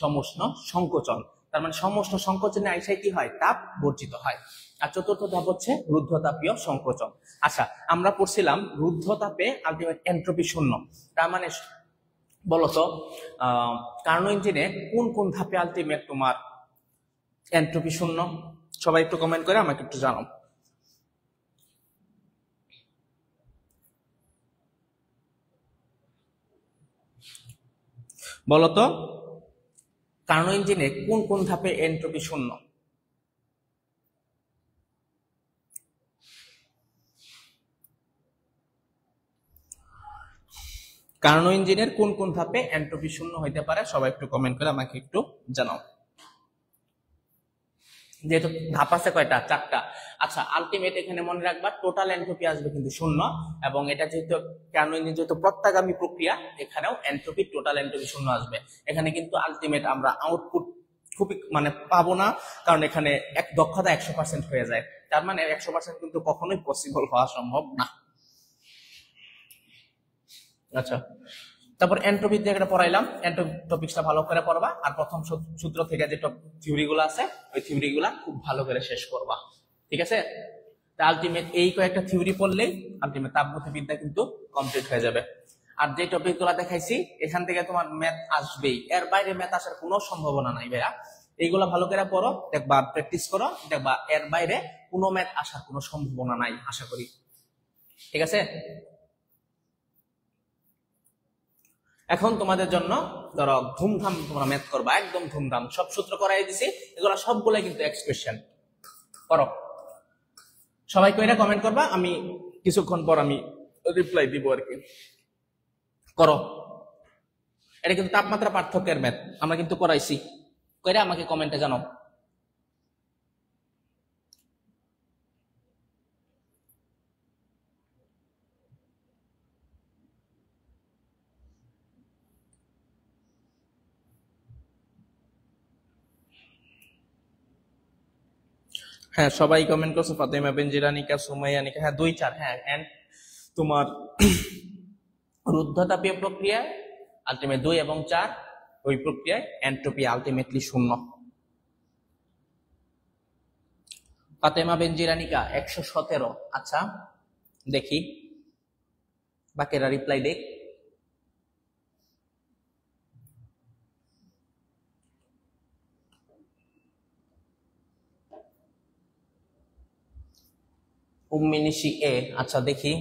সমউষ্ণ সংকোচন, তার মানে সমউষ্ণ সংকোচনে আইসা কি হয়, তাপ বর্জিত হয়। আর চতুর্থ ধাপ হচ্ছে রুদ্ধতাপীয় সংকোচন। আচ্ছা, আমরা পড়ছিলাম রুদ্ধতাপে আলটিমেট এন্ট্রপি শূন্য, তার মানে বলতো কার্নো ইঞ্জিনে কোন কোন ধাপে আলটিমেট তোমার এন্ট্রপি শূন্য? সবাই একটু কমেন্ট করে আমাকে একটু জানাও। বলতো কার্নো ইঞ্জিনে কোন কোন ধাপে এন্ট্রপি শূন্য? কার্নো ইঞ্জিনের কোন কোন ধাপে এন্ট্রপি শূন্য হইতে পারে? সবাই একটু কমেন্ট করে আমাকে একটু জানাও। যেহেতু ধাপ আছে কয়টা, 4টা। আচ্ছা, আলটিমেট এখানে মনে রাখবা টোটাল এন্ট্রপি আসবে কিন্তু শূন্য, এবং এটা যেহেতু কার্নো ইঞ্জিন যেহেতু প্রত্যাগামী প্রক্রিয়া, এখানেও এন্ট্রপি টোটাল এন্ট্রপি শূন্য আসবে। এখানে কিন্তু আলটিমেট আমরা আউটপুট খুবই মানে পাবো না, কারণ এখানে এক দক্ষতা 100% হয়ে যায়, তার মানে 100% কিন্তু কখনোই পসিবল হওয়া সম্ভব না। আচ্ছা, তারপর এন্ট্রপি জায়গাটা পড়াইলাম, এন্ট্রপি টপিকসটা ভালো করে পড়বা, আর প্রথম সূত্র থেকে যে থিওরি গুলো আছে ওই থিওরি গুলা খুব ভালো করে শেষ করবা, ঠিক আছে। আলটিমেট এই কয়েকটা থিওরি পড়লেই আলটিমেট তাপগতিবিদ্যা কিন্তু কমপ্লিট হয়ে যাবে। আর যে টপিক গুলা দেখাইছি এখান থেকে তোমার ম্যাথ আসবেই, এর বাইরে ম্যাথ আসার কোনো সম্ভাবনা নাই ভাইয়া। এইগুলা ভালো করে পড়ো, দেখবা প্র্যাকটিস করো, দেখবা এর বাইরে কোনো ম্যাথ আসার কোনো সম্ভাবনা নাই আশা করি, ঠিক আছে। এখন তোমাদের জন্য ধরো ধুমধাম তোমরা ম্যাথ করবা, একদম ধুমধাম, সব সূত্র করাই দিছি, এগুলো সবগুলাই কিন্তু এক্সপ্রেশন। করো সবাই, কইরা কমেন্ট করবা, আমি কিছুক্ষণ পর আমি রিপ্লাই দিব আর কি। করো, এটা কিন্তু তাপমাত্রা পার্থক্যের ম্যাথ, আমরা কিন্তু করাইছি, কইরা আমাকে কমেন্টে জানাও। হ্যাঁ, সবাই কমেন্ট করছো, ফাতেমা বেনজিরা, নিকা, সুমাইয়া, নিকা, হ্যাঁ 2, 4, হ্যাঁ। এন্ড তোমার রুদ্ধতাপীয় প্রক্রিয়া আলটিমেট 2 এবং 4, ওই প্রক্রিয়ায় এন্ট্রপি আলটিমেটলি শূন্য। ফাতেমা বেনজিরা, নিকা 117। আচ্ছা দেখি বাকিরা রিপ্লাই দেখ। উম্মিনিশি এ, আচ্ছা দেখি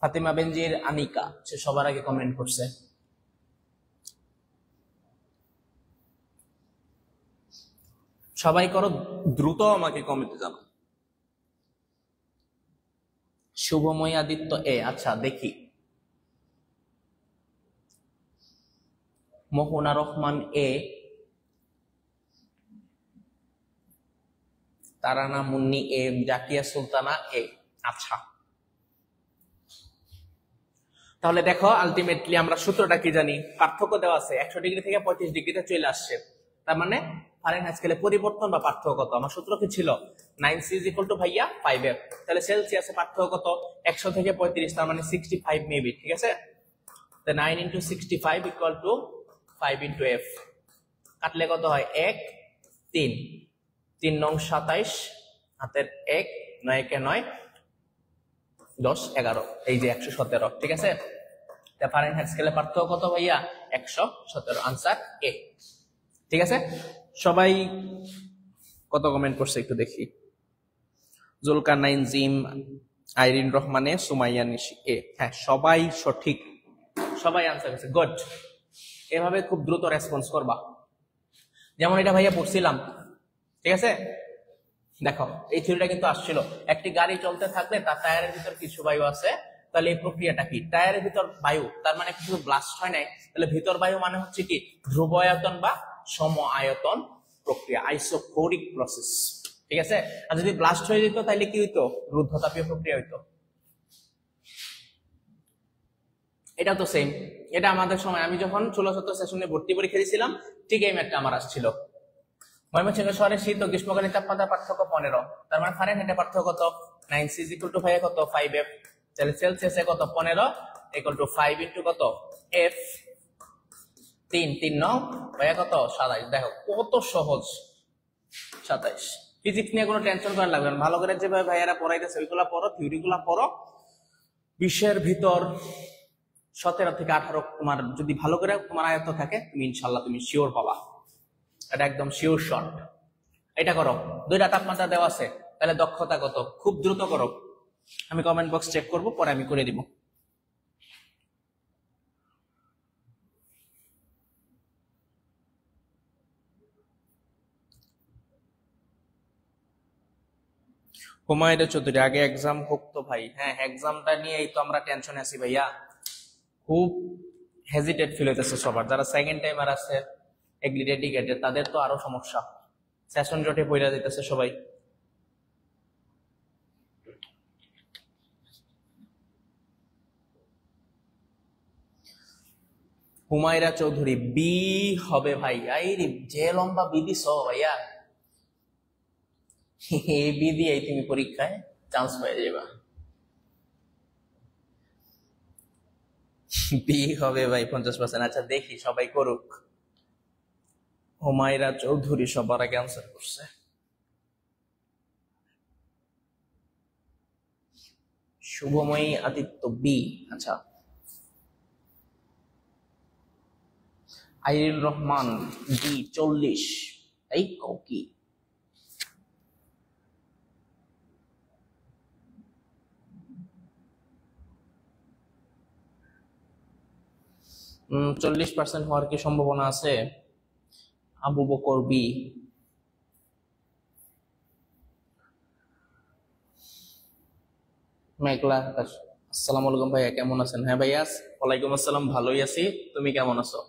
ফাতেমা বেনজির আনিকা, সে সবার আগে কমেন্ট করছে। সবাই করো দ্রুত, আমাকে কমেন্টে জানাও। শুভময় আদিত্য এ, আচ্ছা দেখি। মোহনা রহমান এ, তারানা মুন্নি এ, জাকিয়া সুলতানা এ। আচ্ছা, তাহলে দেখো আলটিমেটলি আমরা সূত্রটা কি জানি, পার্থক্য দেওয়া আছে 100 ডিগ্রি থেকে 35 ডিগ্রিতে চলে আসছে, তার মানে ফারেনহাইট স্কেলে পরিবর্তন বা পার্থক্য কত? আমার সূত্র কি ছিল 9c ভাইয়া 5f, তাহলে সেলসিয়াসে পার্থক্য কত? 100 থেকে 35, তার মানে 65 মেবি, ঠিক আছে? তো 9 into 65 equal to 5 into f, কাটলে কত হয়? 1 3 3 নং 27, হাতের 1 9 কে 9 10 11, এই যে 117, ঠিক আছে? তা ফারেনহাইট স্কেলে পার্থক্য কত ভাইয়া? 117, আনসার এ, ঠিক আছে? সবাই কত কমেন্ট করছে একটু দেখি। জুলকারনাইন, জিম, আইরিন রহমানে, সুমাইয়া নিশি, এ, হ্যাঁ সবাই সঠিক, সবাই আনসার করছে, গুড। এভাবে খুব দ্রুত রেসপন্স করবা। যেমন এটা ভাইয়া পড়ছিলাম, ঠিক আছে? দেখো এই থিওরিটা কিন্তু আসছিল, একটি গাড়ি চলতে থাকলে তার টায়ারের ভিতর কিছু বায়ু আছে, তাহলে এই প্রক্রিয়াটা কি? টায়ারের ভিতর বায়ু, তার মানে কিছু ব্লাস্ট হয় নাই, তাহলে ভিতর বায়ু মানে হচ্ছে কি? ধ্রুব আয়তন বা সম আয়তন প্রক্রিয়া, আইসোকোরিক প্রসেস, ঠিক আছে? আর যদি ব্লাস্ট হয়ে যেত তাহলে কি হইতো? রুদ্ধতাপীয় প্রক্রিয়া হইতো। এটা তো সেম, এটা আমাদের সময় আমি যখন 16-17 সেশনে ভর্তি পরীক্ষা দিয়েছিলাম ঠিক এই ম্যাথটা আমার আসছিল। ময়মনসিংহ শহরে শীত ও গ্রীষ্মকালীন তাপমাত্রা পার্থক্য 15, তার মানে ফারেনহাইটে পার্থক্য কত? 9c ভাইয়া কত? 5f, তাহলে সেলসিয়াসে কত? 15 equal to 5 into কত? f, 3 3 9 ভাইয়া কত? 27। দেখো কত সহজ, 27। ফিজিক্স নিয়ে কোনো টেনশন করা লাগবে না, ভালো করে যেভাবে ভাইয়ারা পড়াইতেছে ওইগুলা পড়ো, থিওরিগুলা পড়ো। বিশ্বের ভিতর 17 থেকে 18 তোমার যদি ভালো করে তোমার আয়ত্ত থাকে, তুমি ইনশাল্লাহ তুমি শিওর পাবা, এটা একদম শিওর শট। এটা করো, দুইটা তাপমাত্রা দেওয়া আছে, তাহলে দক্ষতা কত? খুব দ্রুত করো, আমি কমেন্ট বক্স চেক করব, পরে আমি করে দিব। হুমায়ুন চৌধুরী, আগে এক্সাম হোক তো ভাই। হ্যাঁ এক্সামটা নিয়েই তো আমরা টেনশনে আছি ভাইয়া, খুব হেজিটেট ফিল হইতেছে সবার, যারা সেকেন্ড টাইমার আছে এগ্রি ডেডিকেটেড তাদের তো আরো সমস্যা, সেশন জটে পড়ে যেতেছে সবাই। হুমায়রা চৌধুরী, বি হবে ভাই, এই যে লম্বা বি দিছ ভাইয়া, এই বি দিয়েই তুমি পরীক্ষায় চান্স পেয়ে যাবা। বি হবে ভাই 50%। আচ্ছা দেখি সবাই করুক। হুমায়রা চৌধুরী সবার আগে আনসার করছে। শুভময়ী আদিত্য বি, আচ্ছা। আইরিন রহমান ডি 40, এই কি? হুম, 40% হওয়ার কি সম্ভাবনা আছে? আবু বকর বি। মেঘলা আকাশ, আসসালামু আলাইকুম ভাইয়া, কেমন আছেন? হ্যাঁ ভাইয়া, ওয়ালাইকুম আসসালাম, ভালোই আছি, তুমি কেমন আছো?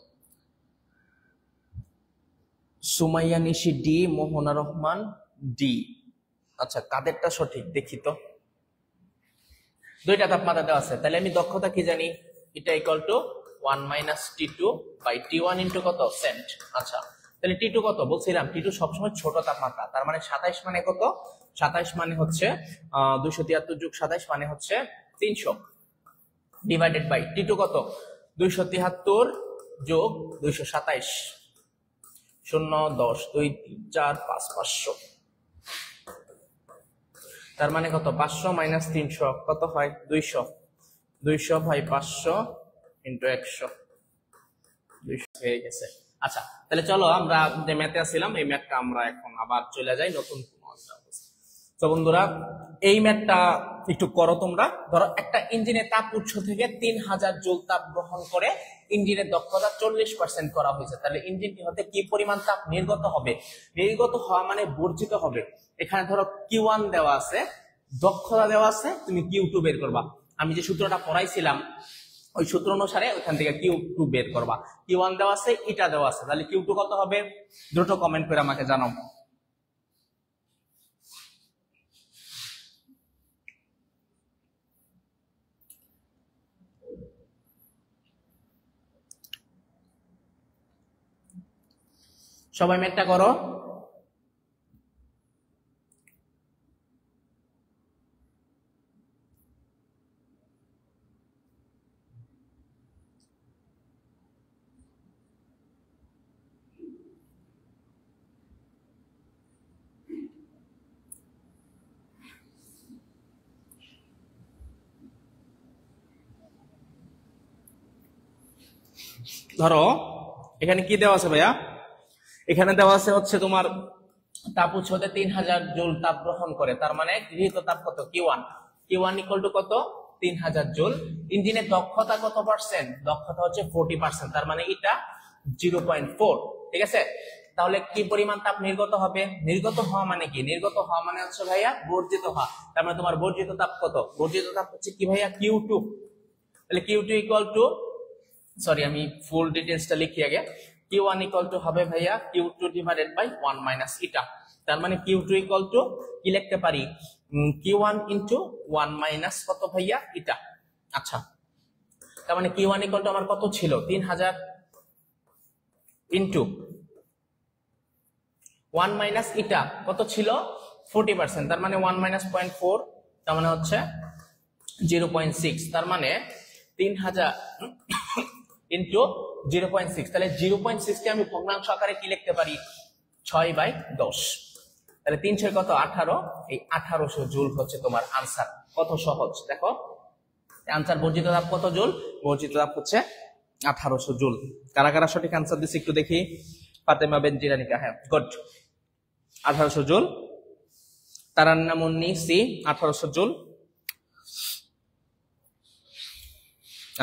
সুমাইয়া নিশি ডি, মোহনা রহমান ডি। আচ্ছা কাদেরটা সঠিক দেখি তো। দুইটা তাপমাত্রা দেওয়া আছে, তাহলে আমি দক্ষতা কি জানি? এটা equal to 1 minus T2 by T1 into কত? সেন্ট। আচ্ছা তাহলে T2 কত? বলছিলাম T2 সবসময় ছোট তাপমাত্রা, তার মানে 27 মানে কত? 27 মানে হচ্ছে 273 যোগ 27 মানে হচ্ছে 300, ডিভাইডেড বাই T2 কত? 273 যোগ 227, 0 10 2 3 4 5 500, তার মানে কত? 500 মাইনাস 300 কত হয়? 200, 200 ভাই 500 ইন্টু 100, 200 হয়ে গেছে। আচ্ছা তাহলে চলো আমরা যে ম্যাথে আসছিলাম এই ম্যাথটা আমরা এখন আবার চলে যাই নতুন। তো বন্ধুরা এই ম্যাথটা একটু করো তোমরা। ধরো একটা ইঞ্জিনের তাপ উৎস থেকে 3000 জুল তাপ গ্রহণ করে ইঞ্জিনের দক্ষতা 40% করা হয়েছে, তাহলে ইঞ্জিনটি হতে কি পরিমাণ তাপ নির্গত হবে? নির্গত হওয়া মানে বর্জিত হবে। এখানে ধরো Q1 দেওয়া আছে, দক্ষতা দেওয়া আছে, তুমি Q2 বের করবা। আমি যে সূত্রটা পড়াইছিলাম ওই সূত্র অনুসারে ওইখান থেকে Q2 বের করবা। Q1 দেওয়া আছে, এটা দেওয়া আছে, তাহলে Q2 কত হবে? দ্রুত কমেন্ট করে আমাকে জানাও। সবাই ম্যাথটা করো। ধরো এখানে কি দেওয়া আছে ভাইয়া, এখানে দেওয়া আছে হচ্ছে তোমার তাপ উৎস হতে 3000 জুল তাপ গ্রহণ করে, তার মানে গৃহীত তাপ কত, Q1 Q1 ইকুয়াল টু কত, 3000 জুল। ইঞ্জিনের দক্ষতা কত পার্সেন্ট, দক্ষতা হচ্ছে 40%, তার মানে এটা 0.4। ঠিক আছে, তাহলে কি পরিমাণ তাপ নির্গত হবে, নির্গত হওয়া মানে কি, নির্গত হওয়া মানে হচ্ছে ভাইয়া বর্জিত হওয়া, তার মানে তোমার বর্জিত তাপ কত, বর্জিত তাপ হচ্ছে কি ভাইয়া Q2। তাহলে Q2 ইকুয়াল টু, সরি আমি ফুল ডিটেইলসটা লিখি আগে, Q1 ইকুয়াল টু হবে ভাইয়া Q2 ডিভাইডেড বাই 1 মাইনাস ইটা, তার মানে Q2 ইকুয়াল টু কি লিখতে পারি, Q1 ইনটু 1 মাইনাস কত ভাইয়া ইটা। আচ্ছা, তার মানে Q1 ইকুয়াল টু আমার কত ছিল, 3000 ইনটু 1 মাইনাস ইটা কত ছিল, 40%, তার মানে 1 মাইনাস 0.4, তার মানে হচ্ছে 0.6, তার মানে 3000 ইনটু 0.6, তাহলে 0.6 কে আমি ভগ্নাংশ আকারে কি লিখতে পারি, 6/10, তাহলে 3 6 কত 18, এই 1800 জুল হচ্ছে তোমার আনসার। কত সহজ দেখো, আনসার বর্জিত তাপ কত জুল, বর্জিত তাপ হচ্ছে 1800 জুল। কারা কারা সঠিক আনসার দিচ্ছে একটু দেখি, ফাতেমা বিন জিরানিকা, হ্যাঁ গুড, 1800 জুল। তারান্না মুন্নি সি 1800 জুল।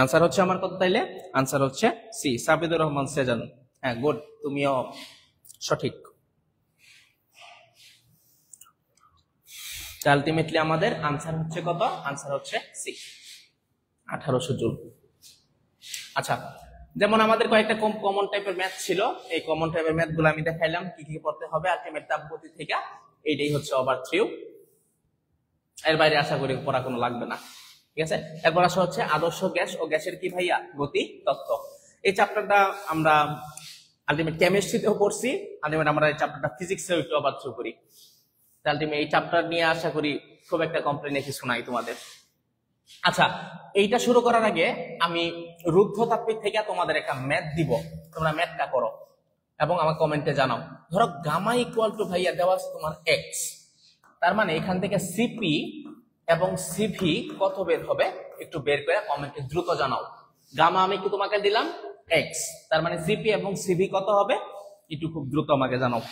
আনসার হচ্ছে আমার কত, তাইলে আনসার হচ্ছে সি, সাবিদুর রহমান সেজান, হ্যাঁ গুড, তুমিও সঠিক। আলটিমেটলি আমাদের আনসার হচ্ছে কত, আনসার হচ্ছে সি, 1800 জুল। আচ্ছা, যেমন আমাদের কয়েকটা কমন টাইপের ম্যাথ ছিল, এই কমন টাইপের ম্যাথ গুলো আমি দেখাইলাম কি কি পড়তে হবে আলটিমেট তাপগতি থেকে, এইটাই হচ্ছে ওভারভিউ, এর বাইরে আশা করি পড়া কোনো লাগবে না। ঠিক আছে, এরপর আসা হচ্ছে আদর্শ গ্যাস ও গ্যাসের কি ভাইয়া গতি তত্ত্ব। এই চ্যাপ্টারটা আমরা আলটিমেট কেমিস্ট্রিতেও পড়ছি, আলটিমেট আমরা এই চ্যাপ্টারটা ফিজিক্সেও একটু ওভারভিউ করি, আলটিমেট এই চ্যাপ্টার নিয়ে আশা করি খুব একটা কমপ্লেন কিছু নাই তোমাদের। আচ্ছা, এইটা শুরু করার আগে আমি রুদ্ধতাপের থেকে তোমাদের একটা ম্যাথ দিব, তোমরা ম্যাথটা করো এবং আমার কমেন্টে জানাও। ধরো গামা ইকুয়াল টু ভাইয়া দেওয়া আছে তোমার এক্স, তার মানে এখান থেকে সিপি এবং সিভি কত বের হবে একটু বের করে কমেন্টে দ্রুত জানাও। গামা আমি কি তোমাকে দিলাম এক্স, তার মানে সিপি এবং সিভি কত হবে একটু খুব দ্রুত আমাকে জানাও।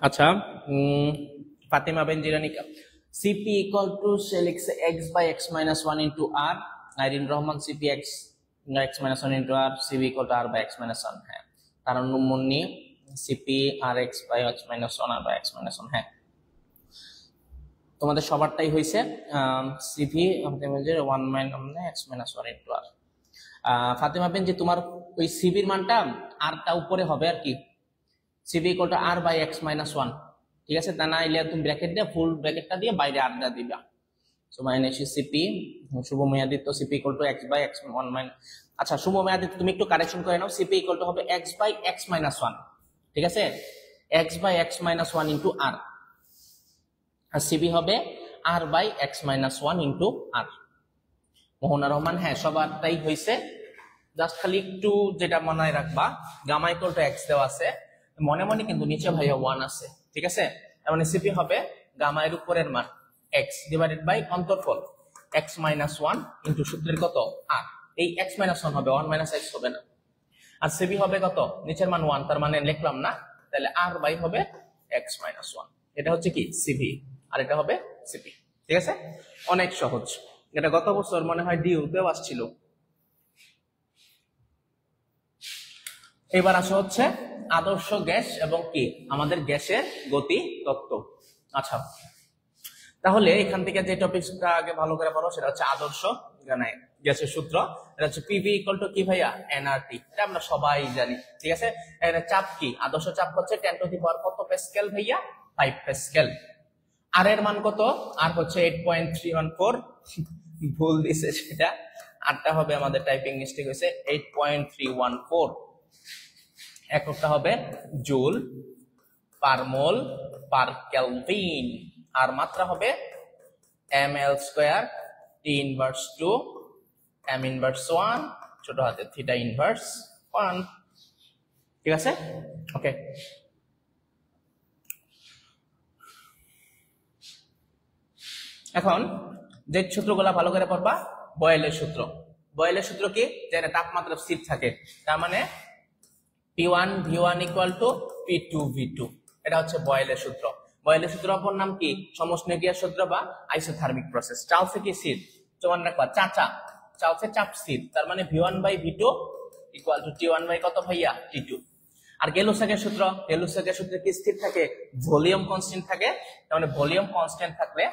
আচ্ছা, ফাতেমা বিন জিরানিকা, সিপি ইকুয়াল টু সে লিখছে X by X minus 1 into R, Nairin Rahman CP X minus 1 into R, CV equal to R by X minus 1, হ্যাঁ। Tarannum Munni CP R X by X minus 1 R by X minus 1, হ্যাঁ। তোমাদের সবারটাই হয়েছে CV 1 minus X minus 1 into R. Fatema Bin যে তোমার ওই সিভির মানটা আরটা উপরে হবে আর কি, CV equal to R by X minus 1, ঠিক আছে, তা না এলে তুমি ব্র্যাকেট দিয়ে ফুল ব্র্যাকেটটা দিয়ে বাইরে আর দিবা, সো মাইনাস সিপি শুভমেয়াদিত্য CP equal to X by X one minus. আচ্ছা শুভমেয়াদিত্য তুমি একটু কারেকশন করে নাও, সিপি ইকুয়াল টু হবে X by X minus one, ঠিক আছে, X by X minus one into R, আর সিবি হবে R by X minus one into R. Mohana Rahman, হ্যাঁ সবারটাই হয়েছে, জাস্ট খালি একটু যেটা মনে রাখবা গামা ইকুয়াল টু এক্স দেওয়া আছে, মনে মনে কিন্তু নিচে ভাইয়া ওয়ান আছে, ঠিক আছে, তার মানে সিপি হবে গামা এর উপরের মান এক্স ডিভাইডেড বাই অন্তর্ফল এক্স মাইনাস ওয়ান ইন্টু সূত্রের কত আর, এই এক্স মাইনাস ওয়ান হবে, ওয়ান মাইনাস এক্স হবে না, আর সিবি হবে কত নিচের মান ওয়ান, তার মানে লিখলাম না, তাহলে আর বাই হবে এক্স মাইনাস ওয়ান, এটা হচ্ছে কি সিবি আর এটা হবে সিপি, ঠিক আছে, অনেক সহজ, এটা গত বছর মনে হয় ডিউতেও আসছিল। এবার আসা হচ্ছে আদর্শ গ্যাস এবং কি আমাদের গ্যাসের গতি তত্ত্ব। আচ্ছা তাহলে এখান থেকে যে টপিকটা আগে ভালো করে পড়ো সেটা হচ্ছে আদর্শ গ্যাসের সূত্র, এটা হচ্ছে পিভি ইকুয়াল টু কি ভাইয়া এনআরটি, এটা আমরা সবাই জানি, ঠিক আছে। এখানে চাপ কি, আদর্শ চাপ হচ্ছে 10 টু দি পাওয়ার কত প্যাসকেল ভাইয়া 5 প্যাসকেল। আর এর মান কত, আর হচ্ছে 8.314, ভুল দিছে সেটা, আরটা হবে আমাদের টাইপিং মিস্টেক হয়েছে 8.314, এককটা হবে জুল পার মোল পার কেলভিন, আর মাত্রা হবে ml square t inverse 2 m inverse 1 ছোট হাতে থিটা ইনভার্স 1, ঠিক আছে, ওকে। এখন যে সূত্রগুলা ভালো করে পড়বা, বয়েলের সূত্র, বয়েলের সূত্র কি, যে তাপমাত্রা স্থির থাকে, তার মানে P1 V1 equal to P2 V2, এটা হচ্ছে বয়েলের সূত্র। বয়েলের সূত্র অপর নাম কি, সমষ্ণিকীয় সূত্র বা আইসোথার্মিক প্রসেস। চার্লসে কি স্থির, সমান রাখবা চাচা, চার্লসে চাপ স্থির, তার মানে V1 by V2 equal to T1 by কত ভাইয়া T2। আর গেলুসাকের সূত্র, গেলুসাকের সূত্রে কি স্থির থাকে, ভলিউম কনস্ট্যান্ট থাকে, তার মানে ভলিউম কনস্ট্যান্ট থাকলে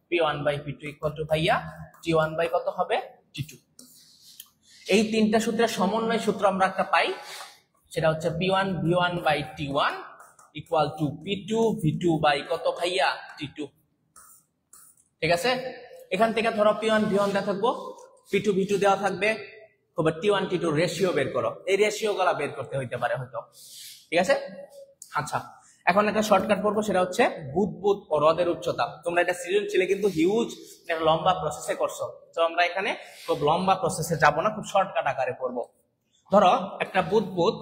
P1 by P2 equal to ভাইয়া T1 বাই কত হবে T2। এই তিনটা সূত্রের সমন্বয় সূত্র আমরা একটা পাই, সেটা হচ্ছে P1 V1 by T1 equal to P2 V2 by কত ভাইয়া T2, ঠিক আছে। এখান থেকে ধরো P1 V1 দেওয়া থাকবো, P2 V2 দেওয়া থাকবে, তবে T1 T2 রেশিও বের করো, এই রেশিও গুলা বের করতে হইতে পারে হয়তো, ঠিক আছে। আচ্ছা এখন একটা শর্টকাট পড়বো, সেটা হচ্ছে বুদবুদ ও হ্রদের উচ্চতা। তোমরা এটা সৃজনশীলে কিন্তু হিউজ একটা লম্বা প্রসেসে করছো, তো আমরা এখানে খুব লম্বা প্রসেসে যাব না, খুব শর্টকাট আকারে পড়বো। ধরো একটা বুদবুদ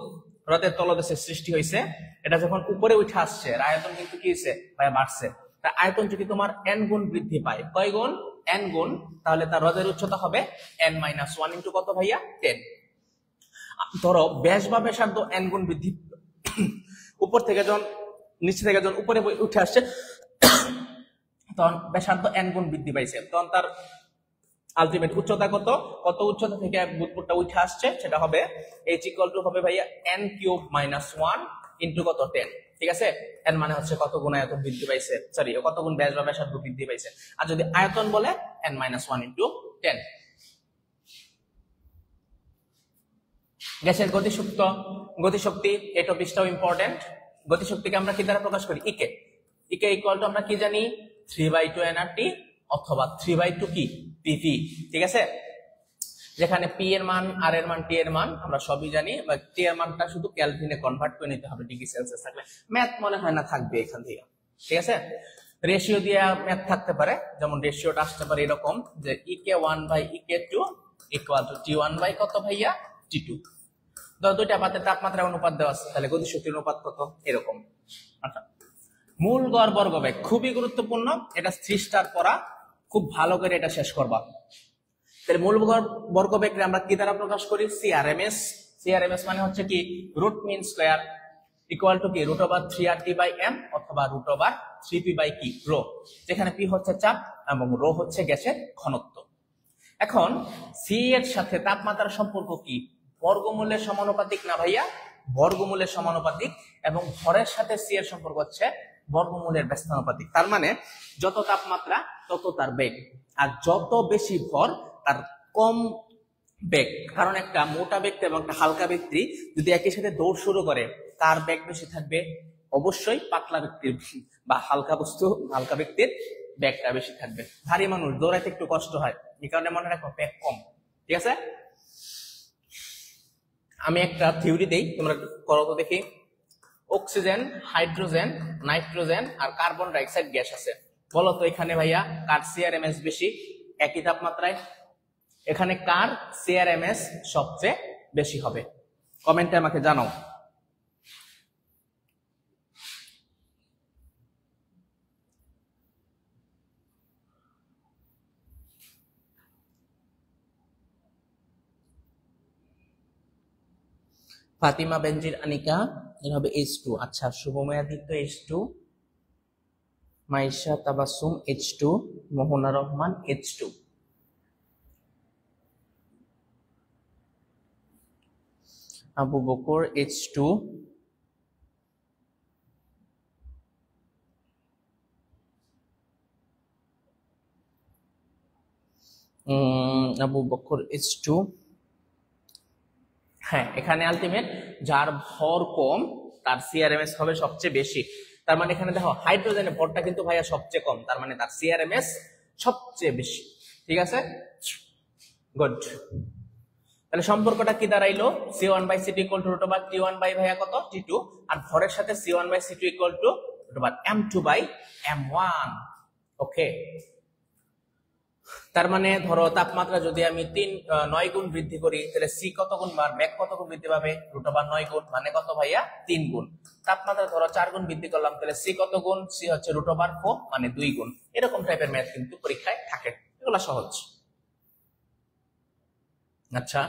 হ্রদের তলদেশে সৃষ্টি হয়েছে, এটা যখন উপরে উঠে আসছে আয়তন কিন্তু কি হয়েছে ভাই বাড়ছে, তা আয়তন যদি তোমার n গুণ বৃদ্ধি পায়, কয় গুণ n গুণ, তাহলে তার হ্রদের উচ্চতা হবে n-1 ইন্টু কত ভাইয়া 10। ধরো ব্যাস বা ব্যাসার্ধ n গুণ বৃদ্ধি, উপর থেকে যখন নিচে থেকে যখন উপরে উঠে আসছে তখন ব্যাসার্ধ n গুণ বৃদ্ধি পাইছে, তখন তার আলটিমেট উচ্চতা কত, কত উচ্চতা থেকে বুদবুদটা উঠে আসছে সেটা হবে h ইকুয়াল টু হবে ভাইয়া n³ - 1 ইন্টু কত 10, ঠিক আছে। n মানে হচ্ছে কত গুণ আয়তন বৃদ্ধি পাইছে, সরি কত গুণ ব্যাস বা ব্যাসার্ধ বৃদ্ধি পাইছে, আর যদি আয়তন বলে n-1 ইন্টু 10। গ্যাসের গতিশক্তি এই টপিকটাও ইম্পর্টেন্ট। গতিশক্তিকে আমরা কি দ্বারা প্রকাশ করি, ইকে, ইকে ইকুয়াল টু আমরা কি জানি 3/2 nRT অথবা 3/2 কি পিভি, ঠিক আছে। যেখানে পি এর মান, আর এর মান, টি এর মান আমরা সবই জানি, বা টি এর মানটা শুধু কেলভিনে কনভার্ট করে নিতে হবে ডিগ্রি সেলসিয়াস থাকলে, ম্যাথ মনে হয় না থাকবে এখান থেকে, ঠিক আছে। রেশিও দিয়ে ম্যাথ থাকতে পারে, যেমন রেশিওটা আসতে পারে এরকম যে EK1/EK2 equal to T1 by কত ভাইয়া T2। দুইটা পাতের তাপমাত্রা অনুপাত দেওয়া আছে, তাহলে গতিশক্তির অনুপাত কত এরকম। আচ্ছা মূল গড় বর্গবেগ খুবই গুরুত্বপূর্ণ, এটা 3 স্টার পড়া, খুব ভালো করে এটা শেষ করবা। তাহলে মূল গড় বর্গবেগকে আমরা কি দ্বারা প্রকাশ করি, সিআরএমএস। সিআরএমএস মানে হচ্ছে কি root mean square equal to কি √3RT/m অথবা √3p বাই কি রো, যেখানে পি হচ্ছে চাপ এবং রো হচ্ছে গ্যাসের ঘনত্ব। এখন সি এর সাথে তাপমাত্রার সম্পর্ক কি, বর্গমূলের সমানুপাতিক না ভাইয়া, বর্গমূলের সমানুপাতিক, এবং ভরের সাথে সি এর সম্পর্ক হচ্ছে বর্গমূলের ব্যস্তানুপাতিক। তার মানে যত তাপমাত্রা তত তার বেগ, আর যত বেশি ভর তার কম বেগ। কারণ একটা মোটা ব্যক্তি এবং একটা হালকা ব্যক্তি যদি একই সাথে দৌড় শুরু করে, তার বেগ বেশি থাকবে অবশ্যই পাতলা ব্যক্তির বা হালকা ব্যক্তির ব্যাগটা বেশি থাকবে। ভারী মানুষ দৌড়াইতে একটু কষ্ট হয়, এই কারণে মনে রাখো ব্যাগ কম। ঠিক আছে, আমি একটা থিওরি দেই, তোমরা করো তো দেখি। অক্সিজেন, হাইড্রোজেন, নাইট্রোজেন আর কার্বন ডাইঅক্সাইড গ্যাস আছে। বলো তো এখানে ভাইয়া কার সিআরএমএস বেশি একই তাপমাত্রায়? এখানে কার সিআরএমএস সবচেয়ে বেশি হবে? কমেন্টে আমাকে জানাও। ফাতিমা বেনজির আনিকা এর হবে H2। আচ্ছা, শুভমেয়াদিত্য H2, মাইশা তাবাসসুম H2, মোহনা Rahman H2। Abu Bakr H2, Abu Bakr H2। হ্যাঁ, এখানে আলটিমেট যার ভর কম তার সিআরএমএস হবে সবচেয়ে বেশি। তার মানে এখানে দেখো হাইড্রোজেনের ভরটা কিন্তু ভাইয়া সবচেয়ে কম, তার মানে তার সিআরএমএস সবচেয়ে বেশি। ঠিক আছে, গুড। তাহলে সম্পর্কটা কি দাঁড়াইলো? C1/C2 equal to root over T1 by ভাইয়া কত T2, আর ভরের সাথে C1/C2 equal to root over M2/M1। Okay, তার মানে ধরো তাপমাত্রা যদি আমি 9 গুণ বৃদ্ধি করি, তাহলে সি কত গুণ বাড়বে, কত গুণ বৃদ্ধি পাবে? রুট ওভার 9 গুণ, মানে কত ভাইয়া? 3 গুণ। তাপমাত্রা ধরো 4 গুণ বৃদ্ধি করলাম, তাহলে সি কত গুণ? সি হচ্ছে রুট ওভার 4, মানে 2 গুণ। এরকম টাইপের ম্যাথ কিন্তু পরীক্ষায় থাকে, এগুলো সহজ। আচ্ছা,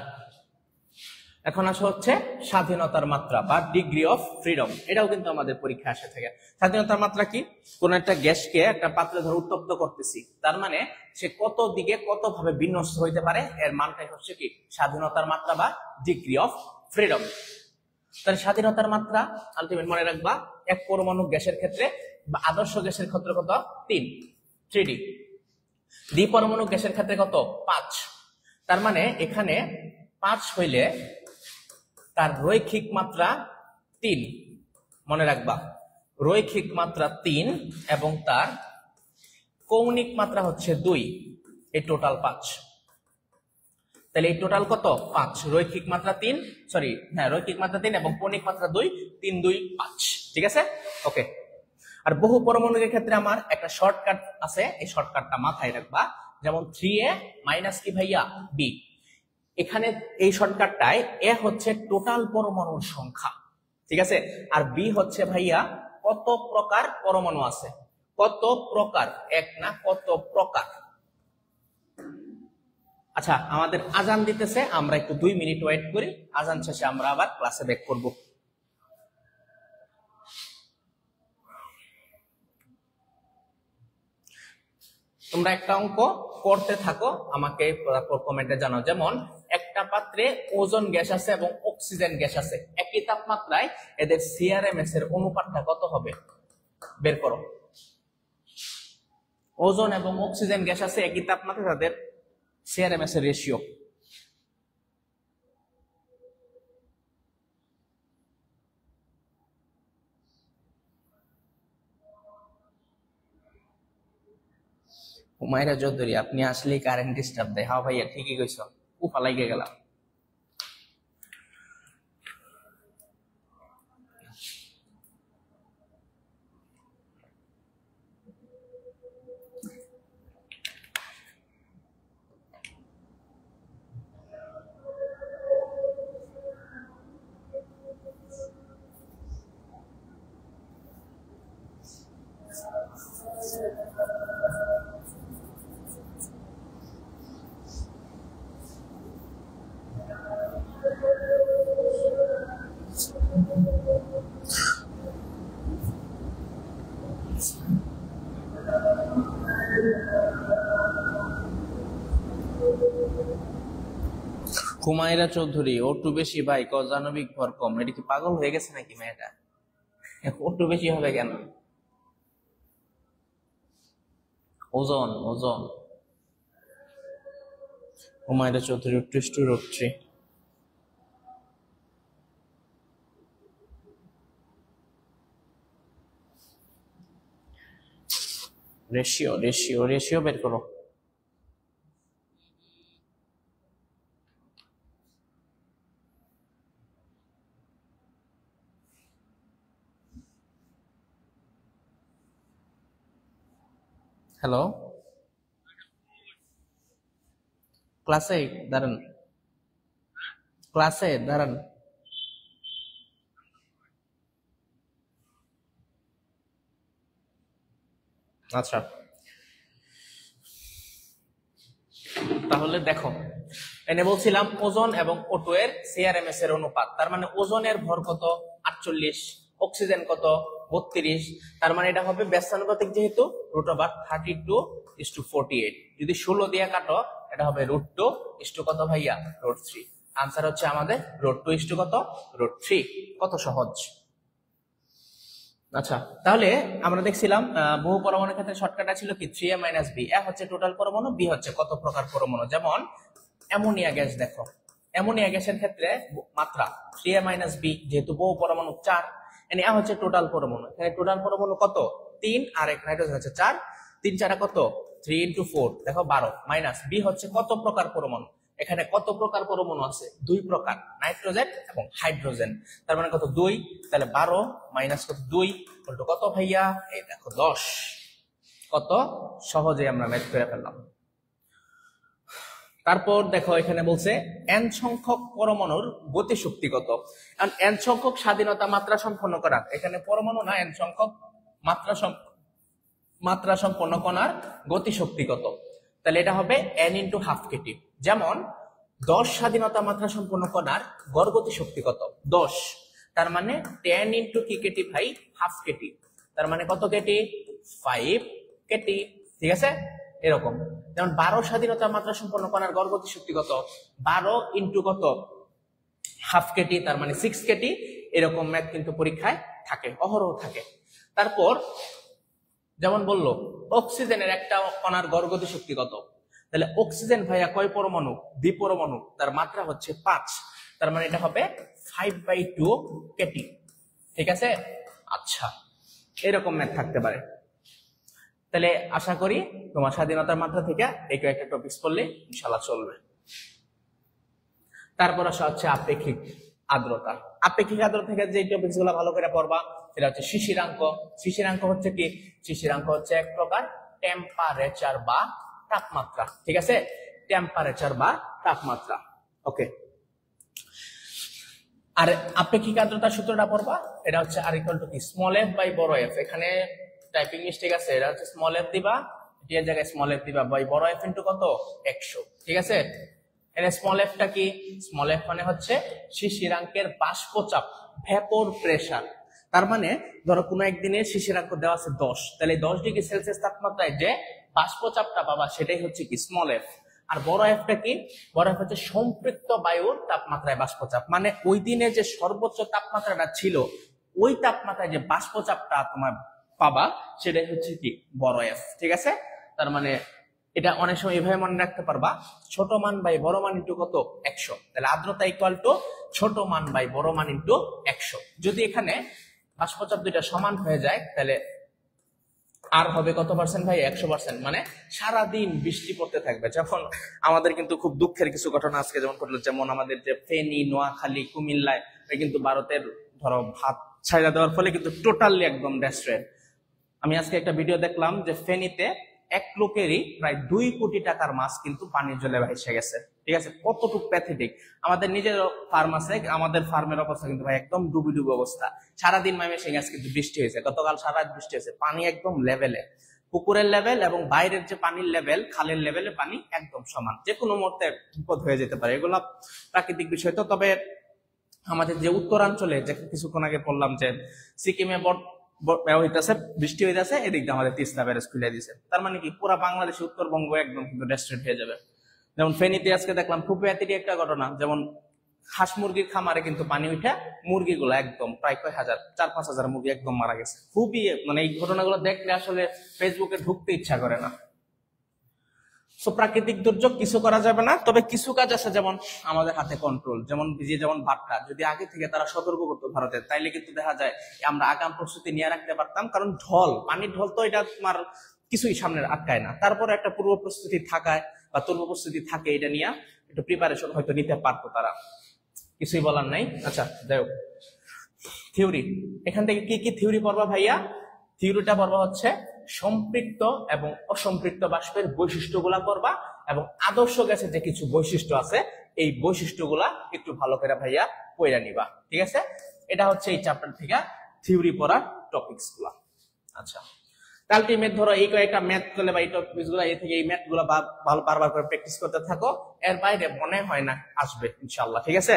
এখন আসা হচ্ছে স্বাধীনতার মাত্রা বা ডিগ্রি অফ ফ্রিডম। এটাও কিন্তু আমাদের পরীক্ষায় আসে থাকে। স্বাধীনতার মাত্রা কি? কোন একটা গ্যাসকে একটা পাত্রে ধরে উত্তপ্ত করতেছি, তার মানে সে কত দিকে কত ভাবে বিনষ্ট হইতে পারে, এর মানটাই হচ্ছে কি স্বাধীনতার মাত্রা বা ডিগ্রি অফ ফ্রিডম। তাহলে স্বাধীনতার মাত্রা আলটিমেট মনে রাখবা, এক পরমাণু গ্যাসের ক্ষেত্রে বা আদর্শ গ্যাসের ক্ষেত্রে কত? 3D। দ্বিপরমাণু গ্যাসের ক্ষেত্রে কত? 5। তার মানে এখানে 5 হইলে তার রৈখিক মাত্রা 3, মনে রাখবা রৈখিক মাত্রা 3 এবং তার কৌণিক মাত্রা হচ্ছে 2, এই টোটাল 5। তাহলে এই টোটাল কত? 5। রৈখিক মাত্রা 3, সরি হ্যাঁ রৈখিক মাত্রা 3 এবং কৌণিক মাত্রা 2, 3 2 5। ঠিক আছে, ওকে। আর বহু পরমাণুর ক্ষেত্রে আমার একটা শর্টকাট আছে, এই শর্টকাটটা মাথায় রাখবা। যেমন 3a মাইনাস কি ভাইয়া b। এখানে এই শর্টকাটটায় এ হচ্ছে টোটাল পরমাণুর সংখ্যা, ঠিক আছে, আর বি হচ্ছে ভাইয়া কত প্রকার পরমাণু আছে। কত প্রকার, এক না কত প্রকার। আচ্ছা, আমাদের আজান দিতেছে, আমরা একটু 2 মিনিট ওয়েট করি, আজান শেষে আমরা আবার ক্লাসে ব্যাক করব। তোমরা একটা অঙ্ক করতে থাকো, আমাকে কমেন্টে জানাও। যেমন একটা পাত্রে ওজোন গ্যাস আছে এবং অক্সিজেন গ্যাস আছে, একই তাপমাত্রায় এদের সিআরএমএস এর অনুপাতটা কত হবে বের করো। ওজোন এবং অক্সিজেন গ্যাস আছে একই তাপমাত্রায়, তাদের সিআরএমএস এর রেশিও। হুমায়রা চৌধুরী, আপনি আসলেই কারেন্ট ডিস্টার্ব দেয়। হ্যাঁ ভাইয়া ঠিকই কইছো, উফা লাইগে গেলাম। হুমায়রা চৌধুরী, ওটু বেশি ভাই, কজানবিক ভর কম। এটা কি পাগল হয়ে গেছে নাকি মেয়েটা? ওটু বেশি হবে কেন? ওজন ওজন। হুমায়রা চৌধুরী টু রোট্রি। রেশিও রেশিও রেশিও বের করো। হ্যালো, ক্লাসে দাঁড়ান, ক্লাসে দাঁড়ান। আচ্ছা, তাহলে দেখো, এনে বলছিলাম ওজন এবং O2 এর সিআরএমএস এর অনুপাত। তার মানে ওজনের ভর কত 48, অক্সিজেন কত 32, তার মানে এটা হবে ব্যস্তানুপাতিক যেহেতু √32:48। যদি 16 দিয়ে কাটো এটা হবে √2 কত ভাইয়া √3। আনসার হচ্ছে আমাদের √2 কত √3। কত সহজ। আচ্ছা, তাহলে আমরা দেখছিলাম বহু পরমাণুর ক্ষেত্রে শর্টকাটটা ছিল কি 3a - b। এ হচ্ছে টোটাল পরমাণু, বি হচ্ছে কত প্রকার পরমাণু। যেমন অ্যামোনিয়া গ্যাস, দেখো অ্যামোনিয়া গ্যাসের ক্ষেত্রে মাত্রা 3a - b, যেহেতু বহু পরমাণু 4, এ হচ্ছে টোটাল পরমাণু। এখানে টোটাল পরমাণু কত 3, আর এক নাইট্রোজেন হচ্ছে 4, 3 4 কত 3 × 4 দেখো 12, মাইনাস বি হচ্ছে কত প্রকার পরমাণু। এখানে কত প্রকার পরমাণু আছে 2 প্রকার, নাইট্রোজেন এবং হাইড্রোজেন। তার মানে কত 2, তাহলে 12 মাইনাস কত 2 উল্টো কত ভাইয়া, এই দেখো 10। কত সহজে আমরা ম্যাথ করে ফেললাম। তারপর দেখো এখানে বলছে n সংখ্যক পরমাণুর গতিশক্তি কত। কারণ n সংখ্যক স্বাধীনতা মাত্রা সম্পন্ন করা, এখানে পরমাণু না, n সংখ্যক মাত্রা সম্পন্ন কণার গতিশক্তি কত। তাহলে এটা হবে n × ½ kT। যেমন 10 স্বাধীনতা মাত্রা সম্পন্ন কণার গড় গতিশক্তি কত 10, তার মানে 10 × কি kT ভাই ½ kT, তার মানে কত কেটি 5 kT। ঠিক আছে, এরকম। যেমন 12 স্বাধীনতা মাত্রা সম্পন্ন কণার গড় গতিশক্তি কত 12 × কত ½ kT, তার মানে 6 kT। এরকম ম্যাথ কিন্তু পরীক্ষায় থাকে, অহরহ থাকে। তারপর যেমন বললো অক্সিজেনের একটা কণার গড় গতিশক্তি কত। তাহলে অক্সিজেন ভাইয়া কয় পরমাণু, দ্বিপরমাণু, তার মাত্রা হচ্ছে 5, তার মানে এটা হবে 5/2 kT। ঠিক আছে, আচ্ছা এরকম ম্যাথ থাকতে পারে। তাহলে আশা করি তোমার স্বাধীনতার মাত্রা থেকে এই কয়েকটা টপিকস পড়লে ইনশাআল্লাহ চলবে। তারপর আসা হচ্ছে আপেক্ষিক আর্দ্রতা। আপেক্ষিক আর্দ্রতা থেকে যে টপিকস গুলো ভালো করে পড়বা সেটা হচ্ছে শিশিরাঙ্ক। শিশিরাঙ্ক হচ্ছে কি, শিশিরাঙ্ক হচ্ছে এক প্রকার টেম্পারেচার বা তাপমাত্রা। ঠিক আছে, টেম্পারেচার বা তাপমাত্রা। ওকে, আর আপেক্ষিক আর্দ্রতার সূত্রটা পড়বা, এটা হচ্ছে আর ইকুয়াল টু কি স্মল এফ বাই বড় এফ। এখানে টাইপিং মিস্টেক আছে, এটা হচ্ছে স্মল এফ দিবা, এর জায়গায় স্মল এফ দিবা বাই বড় এফ ইনটু কত 100। ঠিক আছে, এর স্মল এফটা কি, স্মল এফ মানে হচ্ছে শিশিরাঙ্কের বাষ্পচাপ, ভেপর প্রেসার। তার মানে ধরো কোনো একদিনে শিশিরাঙ্ক দেওয়া আছে 10, তাহলে 10 ডিগ্রি সেলসিয়াস তাপমাত্রায় যে বাষ্পচাপটা পাবা সেটাই হচ্ছে কি স্মল এফ। আর বড় এফটা কি, বড় এফ হচ্ছে সম্পৃক্ত বায়ুর তাপমাত্রায় বাষ্পচাপ, মানে ওই দিনে যে সর্বোচ্চ তাপমাত্রাটা ছিল ওই তাপমাত্রায় যে বাষ্পচাপটা তোমার পাবা সেটাই হচ্ছে কি বড় এফ। ঠিক আছে, তার মানে এটা অনেক সময় এভাবে মনে রাখতে পারবা, ছোট মান বাই বড় মান ইন্টু কত 100। তাহলে আর্দ্রতা ইকুয়াল টু ছোট মান বাই বড় মান ইন্টু 100। যদি এখানে বাষ্পচাপ দুইটা সমান হয়ে যায় তাহলে আর হবে কত পার্সেন্ট ভাই 100%, মানে সারাদিন বৃষ্টি পড়তে থাকবে। যখন আমাদের কিন্তু খুব দুঃখের কিছু ঘটনা আজকে যেমন ঘটলো, যেমন আমাদের যে ফেনী, নোয়াখালী, কুমিল্লায় কিন্তু ভারতের ধরো ভাত ছাইড়া দেওয়ার ফলে কিন্তু টোটালি একদম ডেস্ট্রয়েড। আমি আজকে একটা ভিডিও দেখলাম যে ফেনীতে এক লোকেরই প্রায় 2 কোটি টাকার মাছ কিন্তু পানির জলে ভেসে গেছে। ঠিক আছে, কতটুকু প্যাথেটিক। আমাদের নিজের ফার্ম আছে, আমাদের ফার্মের অবস্থা কিন্তু ভাই একদম ডুবি ডুবি অবস্থা। সারাদিন ময়মনসিংহে আজকে কিন্তু বৃষ্টি হয়েছে, গতকাল সারা রাত বৃষ্টি হয়েছে, পানি একদম লেভেলে, পুকুরের লেভেল এবং বাইরের যে পানির লেভেল, খালের লেভেলে পানি একদম সমান, যে কোনো মুহূর্তে বিপদ হয়ে যেতে পারে। এগুলো প্রাকৃতিক বিষয়। তো তবে আমাদের যে উত্তরাঞ্চলে, যে কিছুক্ষণ আগে বললাম যে সিকিমে হইতেছে বৃষ্টি হইতেছে, এদিক দিয়ে আমাদের তিস্তা ব্যারেজ খুলে দিয়েছে। তার মানে কি পুরো বাংলাদেশে উত্তরবঙ্গ একদম কিন্তু ডেস্ট্রয়েড হয়ে যাবে। যেমন ফেনীতে আজকে দেখলাম খুব ব্যতিরিক একটা ঘটনা, যেমন হাঁস মুরগির খামারে কিন্তু পানি উঠে মুরগিগুলো একদম প্রায় কয় হাজার, 4-5 হাজার মুরগি একদম মারা গেছে। খুবই মানে এই ঘটনাগুলো দেখলে আসলে ফেসবুকে ঢুকতে ইচ্ছা করে না। সো প্রাকৃতিক দুর্যোগ কিছু করা যাবে না, তবে কিছু কাজ আছে যেমন আমাদের হাতে কন্ট্রোল। যেমন যেমন বার্তা যদি আগে থেকে তারা সতর্ক করতো ভারতের, তাইলে কিন্তু দেখা যায় আমরা আগাম প্রস্তুতি নিয়ে রাখতে পারতাম। কারণ ঢল, পানির ঢল তো এটা তোমার কিছুই সামনে আটকায় না, তারপরে একটা পূর্ব প্রস্তুতি থাকায় বা পূর্ব প্রস্তুতি থাকে, এটা নিয়ে একটু প্রিপারেশন হয়তো নিতে পারতো তারা, কিছুই বলার নাই। আচ্ছা যাই হোক, থিওরি, এখান থেকে কি কি থিওরি পড়বা ভাইয়া? থিওরিটা পড়বা হচ্ছে সম্পৃক্ত এবং অসম্পৃক্ত বাষ্পের বৈশিষ্ট্যগুলা পড়বা, এবং আদর্শ গ্যাসের যে কিছু বৈশিষ্ট্য আছে এই বৈশিষ্ট্যগুলা একটু ভালো করে ভাইয়া পড়া নিবা, ঠিক আছে? এটা হচ্ছে এই চ্যাপ্টার থেকে থিওরি পড়ার টপিকস গুলা। আচ্ছা, আলটিমেট ধরো এই কয়েকটা ম্যাথ করলে বা এই টপিকস গুলা, এই থেকে এই ম্যাথ গুলা ভালো বারবার করে প্র্যাকটিস করতে থাকো, এর বাইরে মনে হয় না আসবে ইনশাআল্লাহ, ঠিক আছে?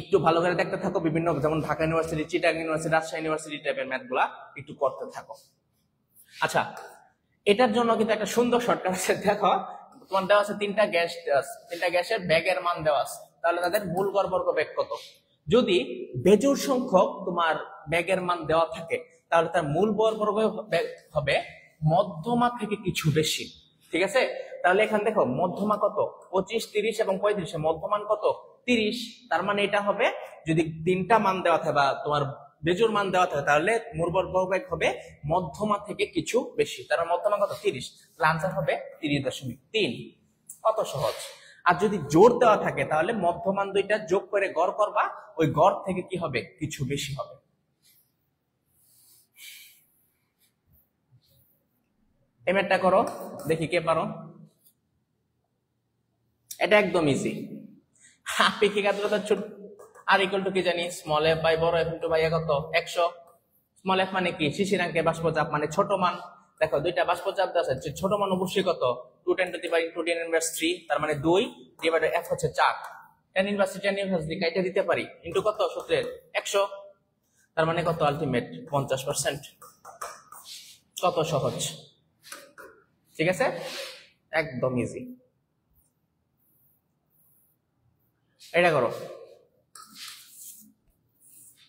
একটু ভালো করে দেখতে থাকো, বিভিন্ন যেমন Dhaka university, Chittagong university, Rajshahi university টাইপের ম্যাথ গুলা একটু করতে থাকো। আচ্ছা, এটার জন্য কিন্তু একটা সুন্দর শর্টকাট আছে, দেখো তোমার দেওয়া আছে তিনটা গ্যাসের ব্যাগের মান দেওয়া আছে, তাহলে তাদের মূল গড় বর্গ বেগ কত? যদি বেজোড় সংখ্যক তোমার ব্যাগের মান দেওয়া থাকে তাহলে তার মূল বর্গ হবে মধ্যমা থেকে কিছু বেশি, ঠিক আছে? তাহলে এখানে দেখো মধ্যমা কত, 25, 30 এবং 35, মধ্যমান কত, 30। তার মানে এটা হবে যদি তিনটা মান দেওয়া থাকে বা তোমার বেজোড় মান দেওয়া থাকে তাহলে মূল বর্গ বেগ হবে মধ্যমা থেকে কিছু বেশি, তার মধ্যমা কত, 30, তাহলে আনসার হবে 30.3। কত সহজ। আর যদি জোড় দেওয়া থাকে তাহলে মধ্যমান দুইটা যোগ করে গড় করবা, ওই গড় থেকে কি হবে, কিছু বেশি হবে। এই ম্যাথটা করো, দেখি কে পারো। এটা একদম ইজি। আপেক্ষিক আর্দ্রতার ছোট আর ইকুয়াল টু কি জানি, স্মল এফ বাই বড় এফ ইনটু বাই কত, 100। স্মল এফ মানে কি, শিশিরাঙ্কের বাষ্পচাপ মানে ছোট মান। দেখো দুইটা বাষ্পচাপ দেওয়া আছে, ছোট মান অবশ্যই কত, 2 × 10⁻³ তার মানে 2 ডিভাইডেড এফ হচ্ছে 4, 10⁻³ কাইটা দিতে পারি ইনটু কত সূত্রের 100, তার মানে কত আলটিমেট 50%। কত সহজ, ঠিক আছে? একদম ইজি। এটা করো,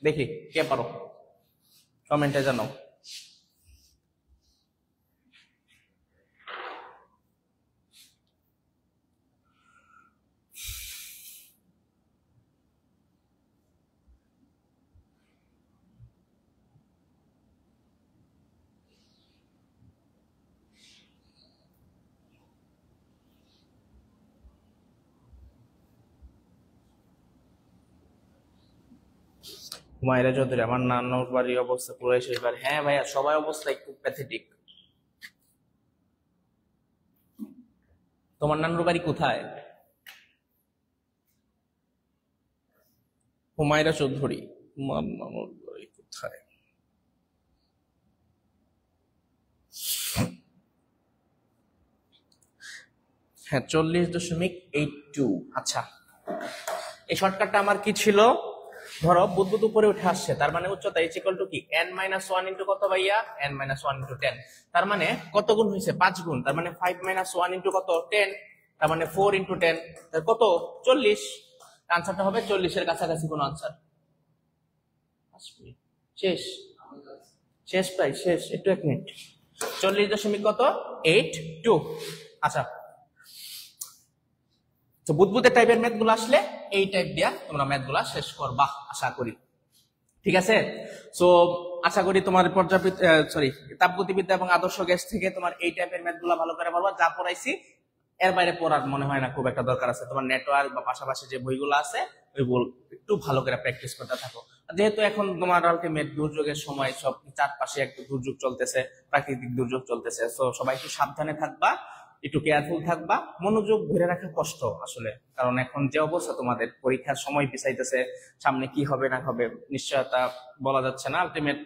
দেখি কে পারো, কমেন্টে জানাও। হুমায়রা চৌধুরী, আমার নানুর বাড়ির অবস্থা পুরো শেষ বাড়ি। হ্যাঁ ভাইয়া, সবাই অবস্থা একটু প্যাথেটিক। তোমার নানুর বাড়ি কোথায়? হুমায়রা চৌধুরী, তোমার নানুর বাড়ি কোথায়? হ্যাঁ, 40.82। আচ্ছা, এই শর্টকাটটা আমার কি ছিল, ধরো বুদবুদ উপরে উঠে আসছে, তার মানে উচ্চতা ইজ ইকুয়াল টু কি, n-1 ইনটু কত ভাইয়া, n-1 ইনটু 10। তার মানে কত গুণ হয়েছে, 5 গুণ, তার মানে 5 - 1 ইনটু কত, 10, তার মানে 4 ইনটু 10 কত, 40। আনসারটা হবে 40-এর কাছাকাছি কোন আনসার। শেষ শেষ প্রায় শেষ, একটু 1 মিনিট। 40.82। আচ্ছা, তো বুদবুদের টাইপের ম্যাথ গুলো আসলে এই টাইপ দিয়া তোমরা ম্যাথ গুলা শেষ করবা আশা করি, ঠিক আছে? সো আশা করি তোমার তাপগতিবিদ্যা এবং আদর্শ গ্যাস থেকে তোমার এই টাইপের ম্যাথ গুলা ভালো করে পারবা। যা পড়াইছি এর বাইরে পড়ার মনে হয় না খুব একটা দরকার আছে। তোমার নেটওয়ার্ক বা পাশাপাশি যে বইগুলো আছে ওইগুলো একটু ভালো করে প্র্যাকটিস করতে থাকো। যেহেতু এখন তোমার আলটিমেট দুর্যোগের সময়, সব চারপাশে একটা দুর্যোগ চলতেছে, প্রাকৃতিক দুর্যোগ চলতেছে, তো সবাই একটু সাবধানে থাকবা, একটু কেয়ারফুল থাকবা। মনোযোগ ধরে রাখা কষ্ট আসলে, কারণ এখন যে অবস্থা তোমাদের পরীক্ষার সময় পিছাইতেছে, সামনে কি হবে না হবে নিশ্চয়তা বলা যাচ্ছে না। আলটিমেট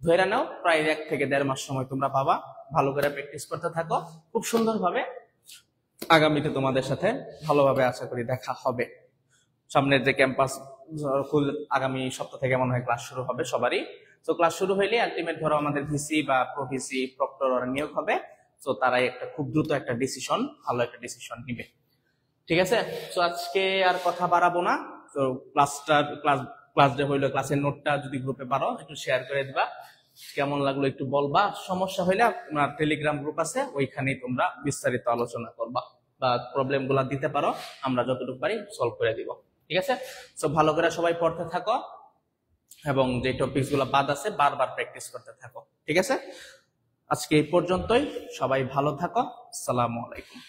ধরে নাও প্রায় 1 থেকে 1.5 মাস সময় তোমরা পাবা। ভালো করে প্র্যাকটিস করতে থাকো, খুব সুন্দরভাবে আগামীতে তোমাদের সাথে ভালোভাবে আশা করি দেখা হবে। সামনের যে ক্যাম্পাস আগামী সপ্তাহ থেকে মনে হয় ক্লাস শুরু হবে সবারই। তো ক্লাস শুরু হইলে আলটিমেট ধরো আমাদের ভিসি বা প্রভিসি প্রক্টর নিয়োগ হবে, তো তারাই একটা খুব দ্রুত একটা ডিসিশন, ভালো একটা ডিসিশন নিবে, ঠিক আছে? তো আজকে আর কথা বাড়াবো না। তো ক্লাস ডে হইলো, ক্লাসের নোটটা যদি গ্রুপে পারো একটু শেয়ার করে দিবা, কেমন লাগলো একটু বলবা। সমস্যা হইলে আপনার টেলিগ্রাম গ্রুপ আছে, ওইখানেই তোমরা বিস্তারিত আলোচনা করবা বা প্রবলেম গুলা দিতে পারো, আমরা যতটুকু পারি সলভ করে দিব, ঠিক আছে? তো ভালো করে সবাই পড়তে থাকো এবং যে টপিকস গুলো বাদ আছে বারবার প্র্যাকটিস করতে থাকো, ঠিক আছে? আজকে এই পর্যন্তই, সবাই ভালো থাকো। আসসালামু আলাইকুম।